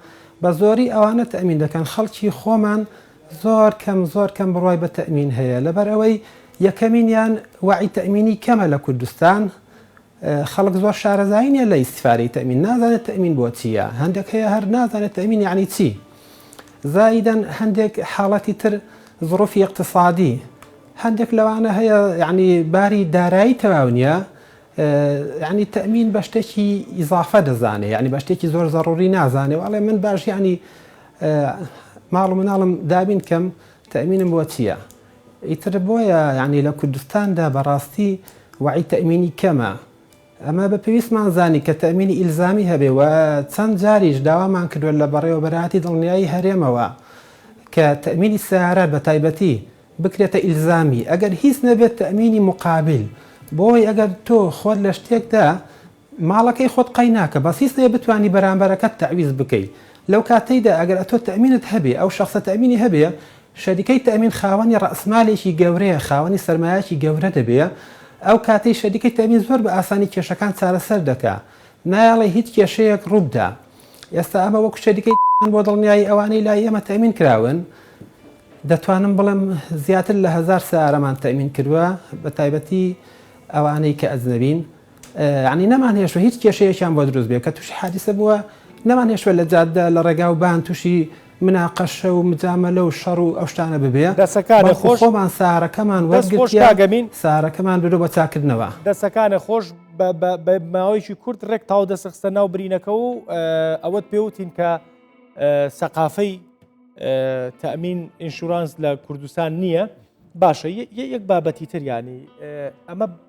Speaker 7: بە زۆری ئەوانە تەمین دەکەن خەڵکی خۆمان زۆر کەم بڕوای بە تەمین هەیە لەبەر ئەوەی یەکەمینیان وعی تەمینی کەمە لە کوردستان خەڵک زۆر شارەزایی نیە لە ئیسفارەی تەمین نازانێت تەمین بۆ چییە هەندێک هەیە هەر نازانێت تەمین یعنی چی زائیدەن هەندێک حاڵەتی تر ظروفی اقتصادی هەندێک لەوانە هەیە یعنی باری دارایی تەواو نییە یعنی تەمین بە شتێکی ئیزافە دەزانێت یعنی بە شتێکی زۆر زەڕوری نازانێت وڵێ من باش ینی ماڵ و مناڵم دابین کەم تەمینم بۆ چییە ئیتر بۆیە ینی لە کوردستاندا بەڕاستی وعی تەمینی کەمە ئەمە بە پێویستمان زانی کە تەمینی ئیلزامی هەبێ و چەند جاریش داوامان کردووە لە بەڕێوەبەراتی دڵنیایی هەرێمەوە کە تەمینی سیارەت بە تایبەتی بکرێتە ئیلزامی ئەگەر هیچ نەبێت تەمینی مقابل بۆی ئەگەر تۆ خۆت لە شتێکدا ماڵەکەی خۆت قەی ناکە بەس هیچ نەیە بتوانی بەرامبەرەکەت تەعویز بکەیت لەو کاتەیدا ئەگەر ئەتۆ تەمینت هەبێ ئەو شخصە تەمینی هەبێ شەریکەی تەمین خاوەنی ڕەسمالێکی گەورەیە خاوەنی سەرمایەکی گەورە دەبێ ئەو کاتەی شەریکەی تەمین زۆر بە ئاسانی کێشەکان چارەسەر دەکا نایڵێ هیچ کێشەیەک ڕووبدا ئێستا ئەمە وەکو شەریکەی بۆ دڵنیایی ئەوانەی لای ئێمە تەمین کراون دەتوانم بڵێم زیاتر لە 1000 سیارەمان تەمین کردووە بە تایبەتی ئەوانەی کە ئەجنەبین عنی نەمان هێشوە هیچ کێشەیەکیان بۆ دروست بێ کە تووشی حادیسە بووە نەمان هێشوە لە جادە لە ڕێگا و بان تووشی مناقەشە و مجامەلە و شەڕ و ئەو شتانە ببێ
Speaker 1: دەسەکانە خۆش
Speaker 7: خۆمان سارەکەمان وەرگرتیاگەمین سارەکەمان درۆ بە چاکردنەوە
Speaker 1: دەسەکانە خۆش بە ماوەیەکی کورت ڕێک تاو دەسەخستە ناو برینەکە و ئەوەت پێوتین کە سەقافەی تەمین ئینشورانس لە کوردستان نییە باشە یەک بابەتی تر ینی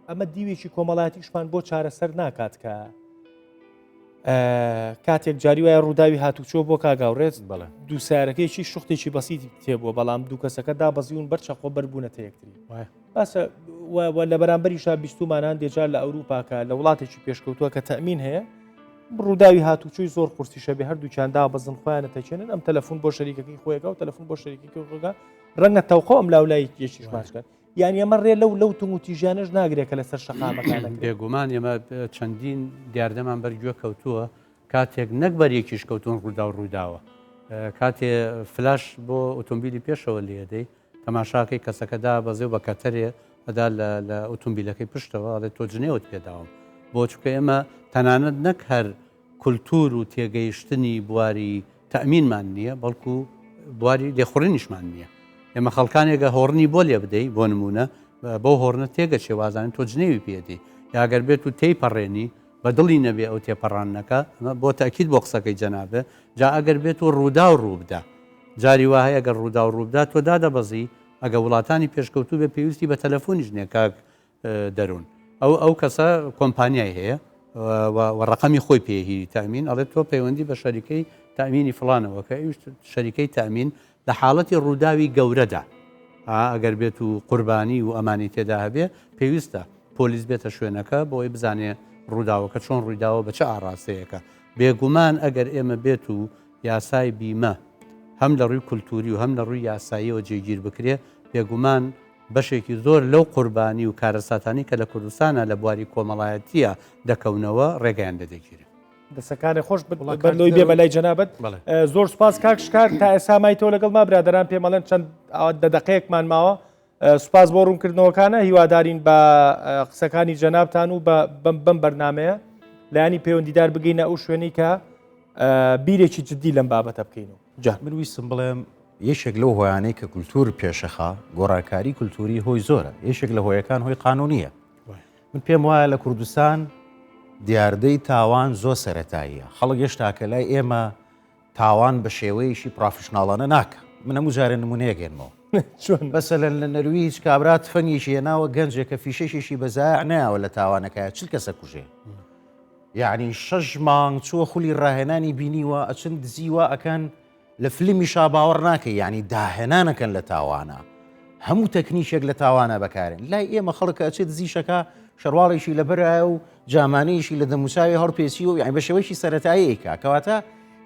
Speaker 1: ئەمە دیوێکی کۆمەڵاتیشمان بۆ چارەسەر ناکات کە کاتێک جاری وایە ڕووداوی هاتوچۆ بۆ کاگاوڕێت بەڵێ دوو سیارەکەیکی شوختێکی بەسیتی تێبووە بەڵام دوو کەسەکە دابەزیون بەرچەخۆ بەربوونەتە یەکتری باسە لە بەرامبەریشا بیستومانان دێجار لە ئەوروپاکە لە وڵاتێکی پێشکەوتووە کە تەمین هەیە ڕووداوی هاتوچۆی زۆر قورسیشە بێ هەردووچیان دابەزن خۆیانە تەچێنن ئەم تەلەفۆن بۆ شەریکەکەی خۆیەکە و تەلەفۆن بۆ شەریکەکە خۆگا ڕەنگە تەوخۆ ئەم لاولای کێشیش ماچکات یعنی ئەمە ڕێ لەو تونگ و تیژانش ناگرێت کە لەسەر شەقامەکانە
Speaker 3: بێگومان ئێمە چەندین دیاردەمان بەرگوێ کەوتووە کاتێک نەک بەریەکیش کەوتون ڕووداوە کاتێ فلاش بۆ ئۆتۆمبیلی پێشەوە لێدەی تەماشاکەی کەسەکەدا بەزێ بە کەتەرێ ئەدا لە ئۆتۆمبیلەکەی پشتەوە ئەڵێ تۆ جنێوت پێداوم بۆ چکە ئێمە تەنانەت نەک هەر کولتور و تێگەیشتنی بواری تەمینمان نییە بەڵکو بواری لێخوڕینیشمان نییە ئێمە خەڵکانێکە هۆڕنی بۆ لێ بدەیت بۆ نمونە بۆ هۆڕنە تێگە شێوازانین تۆ جنێوی پێدی یاگەر بێت و تێی پەڕێنی بە دڵی نەبێ ئەو تێپەڕانەکە بۆ تاکید بۆ قسەکەی جەنابێ جا ئەگەر بێت و ڕوودا و ڕووبدا جاری وایە ئەگەر ڕوودا و ڕووبدا تۆ دادەبەزی ئەگە وڵاتانی پێشکەوتوو بێ پێویستی بە تەلەفۆنیش نییە کاک دەروون ئەو کەسە کۆمپانیای هەیە ڕقەمی خۆی پێهیری تامین ئەڵێت تۆ پەیوەندی بە شەریکەی تامینی فڵانەوە کە شەریکەی تامین لە حاڵەتی ڕووداوی گەورەدا ئەگەر بێت و قوربانی و ئەمانی تێدا هەبێ پێویستە پۆلیس بێتە شوێنەکە بۆی بزانێ ڕووداوەکە چۆن ڕوویداوە بە چه ئاڕاستەیەەکە بێگومان ئەگەر ئێمە بێت و یاسای بیمە هەم لە ڕووی کولتوری و هەم لە ڕووی یاساییەوە جێگیر بکرێ بێگومان بەشێکی زۆر لەو قوربانی و کارەساتانی کە لە کوردستانە لە بواری کۆمەڵایەتیە دەکەونەوە ڕێگەیان دەدەگیرێت
Speaker 1: دەسەکانی خۆش بەلۆی بێ بەلای جەنابەت زۆر سوپاس کاکشکار تا ئێسامای تۆ لەگەڵ ما برادران پێمەڵێن چەند دەدەقەیەکمان ماوە سوپاس بۆ ڕوونکردنەوەکانە هیوادارین بە قسەکانی جەنابتان و بەم بەرنمەیە لایانی پەیوەندیدار بگەینە ئەو شوێنەی کە بیرێکی جددی لەم بابەتە بکەین و
Speaker 5: جا من ویستم بڵێم یەشێک لەو هۆیانەی کە کولتور پێشەخا گۆڕانکاری کولتوری هۆی زۆرە یەشێک لە هۆیەکان هۆی قانونیە من پێم وایە لە کوردستان دیاردەی تاوان زۆر سەرەتاییە خەڵک هێشتاکە لای ئێمە تاوان بە شێوەیەشی پرافشناڵانە ناکە من هەموو جارێ نمونەیەگەێنمەوە بەسە لە نەروی هیچ کابرات فەنیشی هێناوە گەنجێکە فیشەشێکی بەزایع نایەوە لە تاوانەکە چ کەسە کوژێ یعنی 6 مانگ چووە خولی ڕاهێنانی بینیوە ئەچن دزیوە ئەکەن لە فلیمی شاباوەڕ ناکە یعنی داهێنانەکەن لە تاوانە هەموو تەکنیشێک لە تاوانە بەکارێن لای ئێمە خەڵکە ئەچێت دزیشەکە شەرواڵێکی لەبەرایە و جامانەیەشی لە دەموساوی هەڵپێسی و یعنی بە شێوەیەکی سەرەتاییەکە کەواتە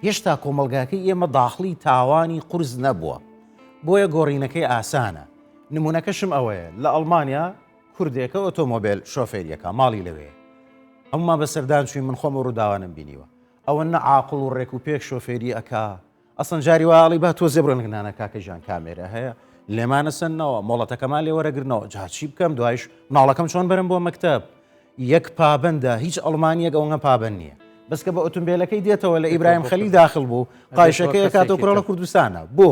Speaker 5: هێشتا کۆمەلگاکەی ئێمە داخلی تاوانی قورس نەبووە بۆیە گۆڕینەکەی ئاسانە نمونونەکەشم ئەوەیە لە ئەڵمانیا کوردێکە ئۆتۆمۆبیل شۆفێریەکە ماڵی لەوەیە ئەمما بەسەردان چووی من خۆم ڕووداوانم بینیوە ئەوە نەعاقڵ و ڕێک و پێک شۆفێری ئەکا ئەسەن جاری واڵی با تۆ زێبڕنگنانە کاکە ژان کامێرە هەیە لێمانە سنەوە مۆڵەتەکەمان لێ وەرەگرنەوە جاچی بکەم دوایش ناڵەکەم چۆن بەرم بۆ مەکتەب یەک پابندە هیچ ئەڵمانیەک ئەوەنە پابند نییە بەسکە بە ئۆتۆمبیلەکەی دێتەوە لە ئیبراهیم خەلیل داخل بوو قایشەکەی کاتۆ کوڕە کوردستانە بۆ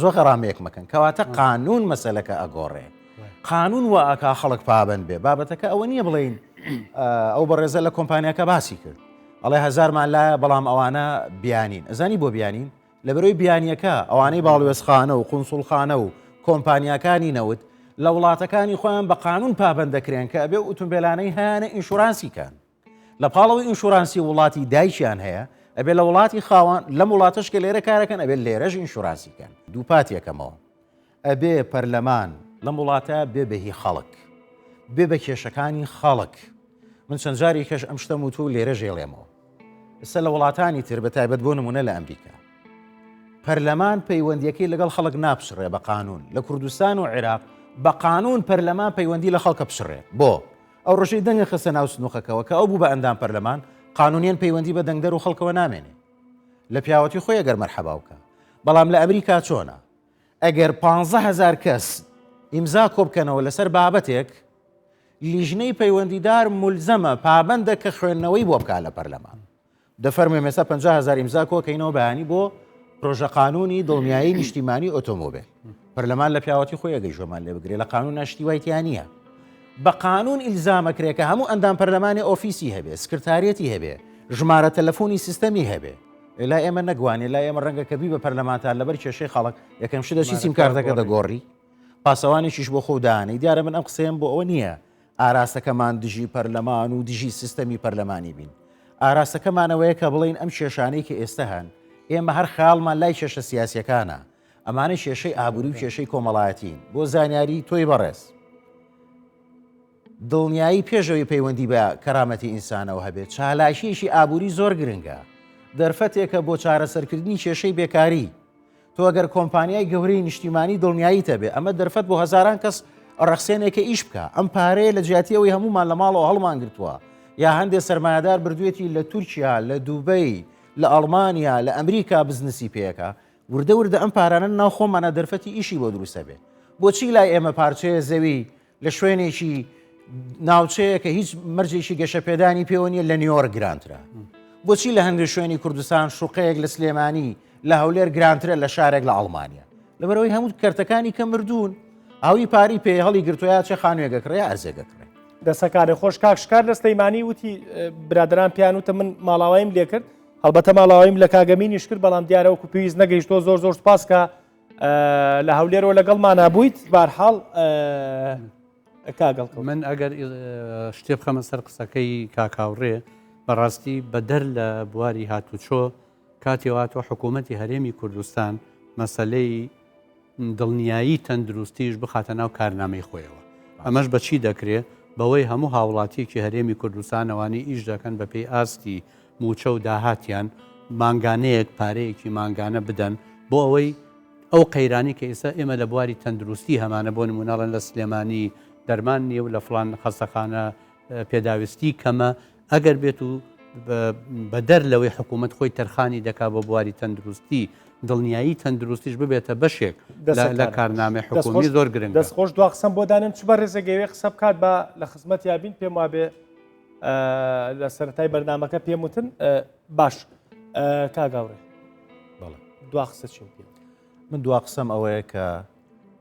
Speaker 5: زۆ خەڕامەیەک مەکەن کەواتە قانون مەسەلەکە ئەگۆڕێ قانون وە ئاکا خەڵک پابند بێ بابەتەکە ئەوە نییە بڵین ئەو بەڕێزە لە کۆمپانیەکە باسی کرد ئەڵێ هەزارمان لایە بەڵام ئەوانە بیانین ئەزانی بۆ بیانین لە بەرۆی بیانیەکە ئەوانەی باڵوێزخانە و قونسوڵخانە و کۆمپانیاکانی نەوت لە وڵاتەکانی خۆیان بە قانون پابند دەکرێن کە ئەبێ ئۆتۆمبیلانەی هەیەە ئینشورانسیکان لە پاڵەوەی ئینشورانسی وڵاتی دایکیان هەیە ئەبێ لە وڵاتی خاوان لەم وڵاتش کە لێرە کارەکەن ئەبێ لێرەش ئینشورانسیکەن دوو پاتێکەمەوە ئەبێ پەرلەمان لەم وڵاتە بێ بەهی خەڵک بێ بە کێشەکانی خەڵک من چەند جاری کەش ئەم شتە وتو لێرە ژێڵێمەوە ئێستا لە وڵاتانی تر بە تایبەت بۆ نمونە لە ئەمریکا پەرلەمان پەیوەندیەکەی لەگەڵ خەڵک ناپشڕێ بە قانون لە کوردستان و عێراق بە قانون پەرلەمان پەیوەندی لە خەڵکە پشڕێ بۆ ئەو ڕۆژەی دەنگە خستە ناو سنووخەکەەوە کە ئەو بوو بە ئەندام پەرلەمان قانونیان پەیوەندی بە دەنگدەر و خەڵکەوە نامێنێ لە پیاوەتی خۆی ئەگەر مەرحەبا بکە بەڵام لە ئەمریکا چۆنە ئەگەر 15,000 کەس ئیمزا کۆبکەنەوە لەسەر بابەتێک لیژنەی پەیوەندیدار مولزەمە پابندە کە خوێندنەوەی بۆ بکات لە پەرلەمان دەفەرمێ مێستا 50,000 ئیمزا کۆکەینەوە بەیانی بۆ پرۆژە قانونی دڵنیایی نیشتیمانی ئۆتۆمۆبیل پەرلەمان لە پیاوەتی خۆی ئەگەی ژۆمان لێ بگرێ لە قانون ناشتی وایتیان نییە بە قانون ئیلزامەکرێکە هەموو ئەندام پەرلەمانی ئۆفیسی هەبێ سکرتارەتی هەبێ ژمارە تەلەفۆنی سیستەمی هەبێ لای ئێمە نەگوانێ لای ئێمە ڕەنگە کە بی بە پەرلەمانتان لەبەر کێشەی خەڵک یەکەم شدەشی سیمکارتەکە دەگۆڕی پاسەوانێکیش بۆ خۆدانەی دیارە من ئەم قسەیەم بۆ ئەوە نییە ئاراستەکەمان دژی پەرلەمان و دژی سیستەمی پەرلەمانی بین ئاراستەکەمانەوەیە کە بڵین ئەم کێشانەی کە ئێستا هەن ئێمە هەر خاڵمان لای کێشە سیاسیەکانە ئەمانە کێشەی ئابووری و کێشەی کۆمەڵایەتین بۆ زانیاری تۆی بەڕێز دڵنیایی پێشەوەی پەیوەندی بە کەرامەتی ئینسانەوە هەبێت چالاشیشی ئابووری زۆر گرنگە دەرفەتێکە بۆ چارەسەرکردنی کێشەی بێکاری تۆ ئەگەر کۆمپانیای گەورەی نیشتیمانی دڵنیایی تەبێ ئەمە دەرفەت بۆ هەزاران کەس ڕەخسێنێکە ئیش بکە ئەم پارەیە لە جیاتیەوەی هەمومان لە ماڵەوە هەڵمان گرتووە یا هەندێک سەرمایه‌دار بردوێتی لە تورکیا لە دووبەی لە ئەڵمانیا لە ئەمریکا بزنسی پێەکە وردە وردە ئەم پارانە ناو خۆمانە دەرفەتی ئیشی بۆ دروستە بێ بۆچی لای ئێمە پارچەیە زەوی لە شوێنێکی ناوچەیە کە هیچ مەرجێکی گەشەپێدانی پێوە نیە لە نیویۆرک گرانترە بۆچی لە هەندێک شوێنی کوردستان شوقەیەک لە سلێمانی لە هەولێر گرانترە لە شارێک لە ئەڵمانیا لەبەرەوەی هەموو کەرتەکانی کە مردوون ئەوی پاری پێ هەڵی گرتویا چه خانوێگەکڕێ ئەرزێگەکڕێ
Speaker 1: دەسەکاری خۆش کاکشکار لە سلەیمانی وتی برادران پیان وتە من ماڵاواییم لێ کرد هەڵبەتە ماڵاواییم لە کاگەمینیش کرد بەڵام دیارەوەکو پێویست نەگەیشتۆ زۆر سپاس کە لە هەولێرەوە لەگەڵمان نبوویت بارحاڵ کاگەڵ
Speaker 3: من ئەگەر شتێ بخەمە سەر قسەکەی کاکاوڕێ بەڕاستی بەدەر لە بواری هاتوچۆ کاتێواتۆ حکوومەتی هەرێمی کوردستان مەسلەی دڵنیایی تەندروستیش بخاتە ناو کارنامەی خۆیەوە ئەمەش بەچی دەکرێت بەوەی هەموو هاوڵاتیەکی هەرێمی کوردستانەوانی ئیش دەکەن بە پێی ئاستی موچە و داهاتیان مانگانەیەک پارەیەکی مانگانە بدەن بۆ ئەوەی ئەو قەیرانی کە ئێستا ئێمە لە بواری تەندروستی هەمانە بۆ نمونەڵەن لە سلێمانی دەرمان نییە و لە فڵان خەستەخانە پێداویستی کەمە ئەگەر بێت و بەدەر لەوەی حکوومەت خۆی تەرخانی دەکا بۆ بواری تەندروستی دڵنیایی تەندروستیش ببێتە بەشێک لە کارنامەی حکومی زۆر گرنگ
Speaker 1: دەستخۆش دو قسەم بۆ دانم چ بە ڕێزەگەوێ قسە بکات بە لە خزمەت یابین پێم وابێ لە سەرەتای بەرنامەکە پێم وتن باش کاگاوڕێ دو قسە چیم پێ
Speaker 5: من دو قسەم ئەوەیە کە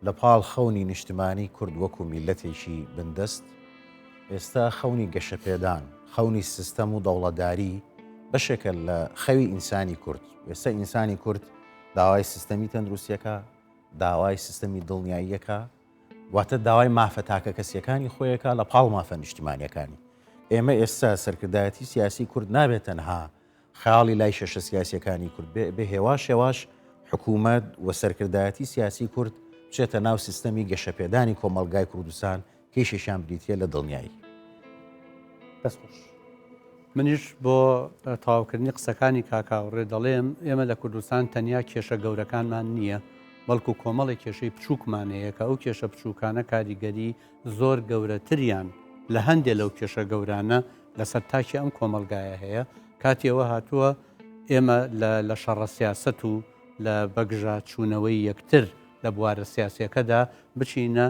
Speaker 5: لە پاڵ خەونی نیشتیمانی کورد وەکو میلەتێکی بندست ئێستا خەونی گەشەپێدان خەونی سیستەم و دەوڵەداری بەشێکە لە خەوی ئینسانی کورد ئێستا ئینسانی کورد داوای سیستەمی تەندروستیەکە داوای سیستەمی دڵنیاییەکە واتە داوای مافە تاکە کەسیەکانی خۆیەکە لە پاڵ مافە نیشتیمانیەکانی ئێمە ئێستا سەرکردایەتی سیاسی کورد نابێت تەنها خەیاڵی لای شەشە سیاسیەکانی کورد بێ هێواش حکوومەت و سەرکردایەتی سیاسی کورد بچێتە ناو سیستەمی گەشەپێدانی کۆمەلگای کوردستان کێشێکیان بریتە لە دڵنیایی
Speaker 1: دەستخۆش
Speaker 3: منیش بۆ تەواوکردنی قسەکانی کاکاوڕێ دەڵێم ئێمە لە کوردستان تەنیا کێشە گەورەکانمان نییە بەڵکو کۆمەڵی کێشەی بچووکمانەیە کە ئەو کێشە بچووکانە کاریگەری زۆر گەورەتریان لە هەندێک لەو کێشە گەورانە لەسەر تاکی ئەم کۆمەلگایە هەیە کاتیەوە هاتووە ئێمە لە شەڕە سیاست و لە بەگژە چوونەوەی یەکتر لە بوارە سیاسیەکەدا بچینە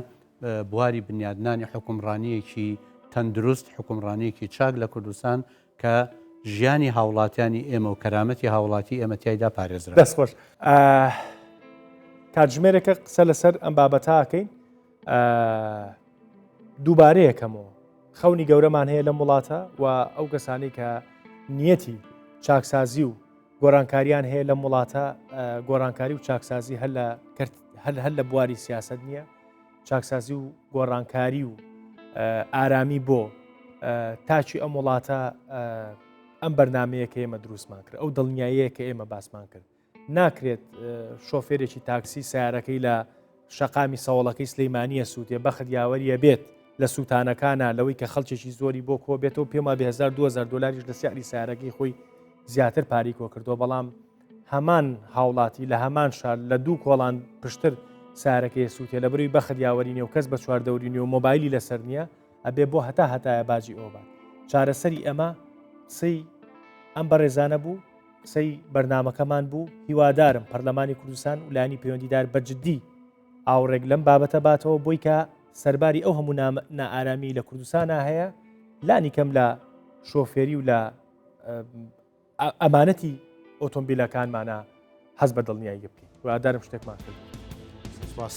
Speaker 3: بواری بنیادنانی حکومڕانیەکی تەندروست حکومڕانیەکی چاک لە کوردستان کە ژیانی هاوڵاتیانی ئێمە و کەرامەتی هاوڵاتی ئێمە تایدا پارێزرا.
Speaker 1: دەستخۆش کاتژمێرێکە قسە لەسەر ئەم بابەتاکەین دووبارەیەکەمەوە خەونی گەورەمان هەیە لە وڵاتە و ئەو کەسانی کە نیەتی چاکسازی و گۆڕانکاریان هەیە لە وڵاتە گۆڕانکاری و چاکسازی هەر لە بواری سیاست نییە چاکسازی و گۆڕانکاری و ئارامی بۆ تاچی ئەم وڵاتە ئەم بەرنمەیە کە ئێمە دروستمان کرد ئەو دڵنیاییە کە ئێمە باسمان کرد ناکرێت شۆفێرێکی تاکسی سیارەکەی لە شەقامی سەوڵەکەی سلەیمانیە سووتێ بەخت یاوەریە بێت لە سووتانەکانە لەوەی کە خەڵکێکی زۆری بۆ کۆ بێتەوە پێما بە 1000-2000 دلاریش لە سیاری سیارەکەی خۆی زیاتر پاری کۆ کردەوە بەڵام هەمان هاوڵاتی لە هەمان شار لە دوو کۆڵان پشتر سارەکەی سووتێ لە بروی بەخت یاوەرینێ و کەس بە چواردەورینی و مۆبایلی لەسەر نییە ئەبێ بۆ هەتایە باجی ئۆبات چارەسەری ئەمە قسەی ئەم بەڕێزانە بوو قسەی بەرنمەکەمان بوو هیوادارم پەرلەمانی کوردستان و لانی پەیوەندیدار بەجددی ئاوڕێک لەم بابەتە باتەوە بۆی کە سەرباری ئەو هەموو نائارامی لە کوردستانە هەیە لانی کەم لە شۆفێری و لە ئەمانەتی ئۆتۆمبیلەکانمانە هەز بە دڵنیایی بکەین وادارم شتێکمان کرد.
Speaker 5: سپاس.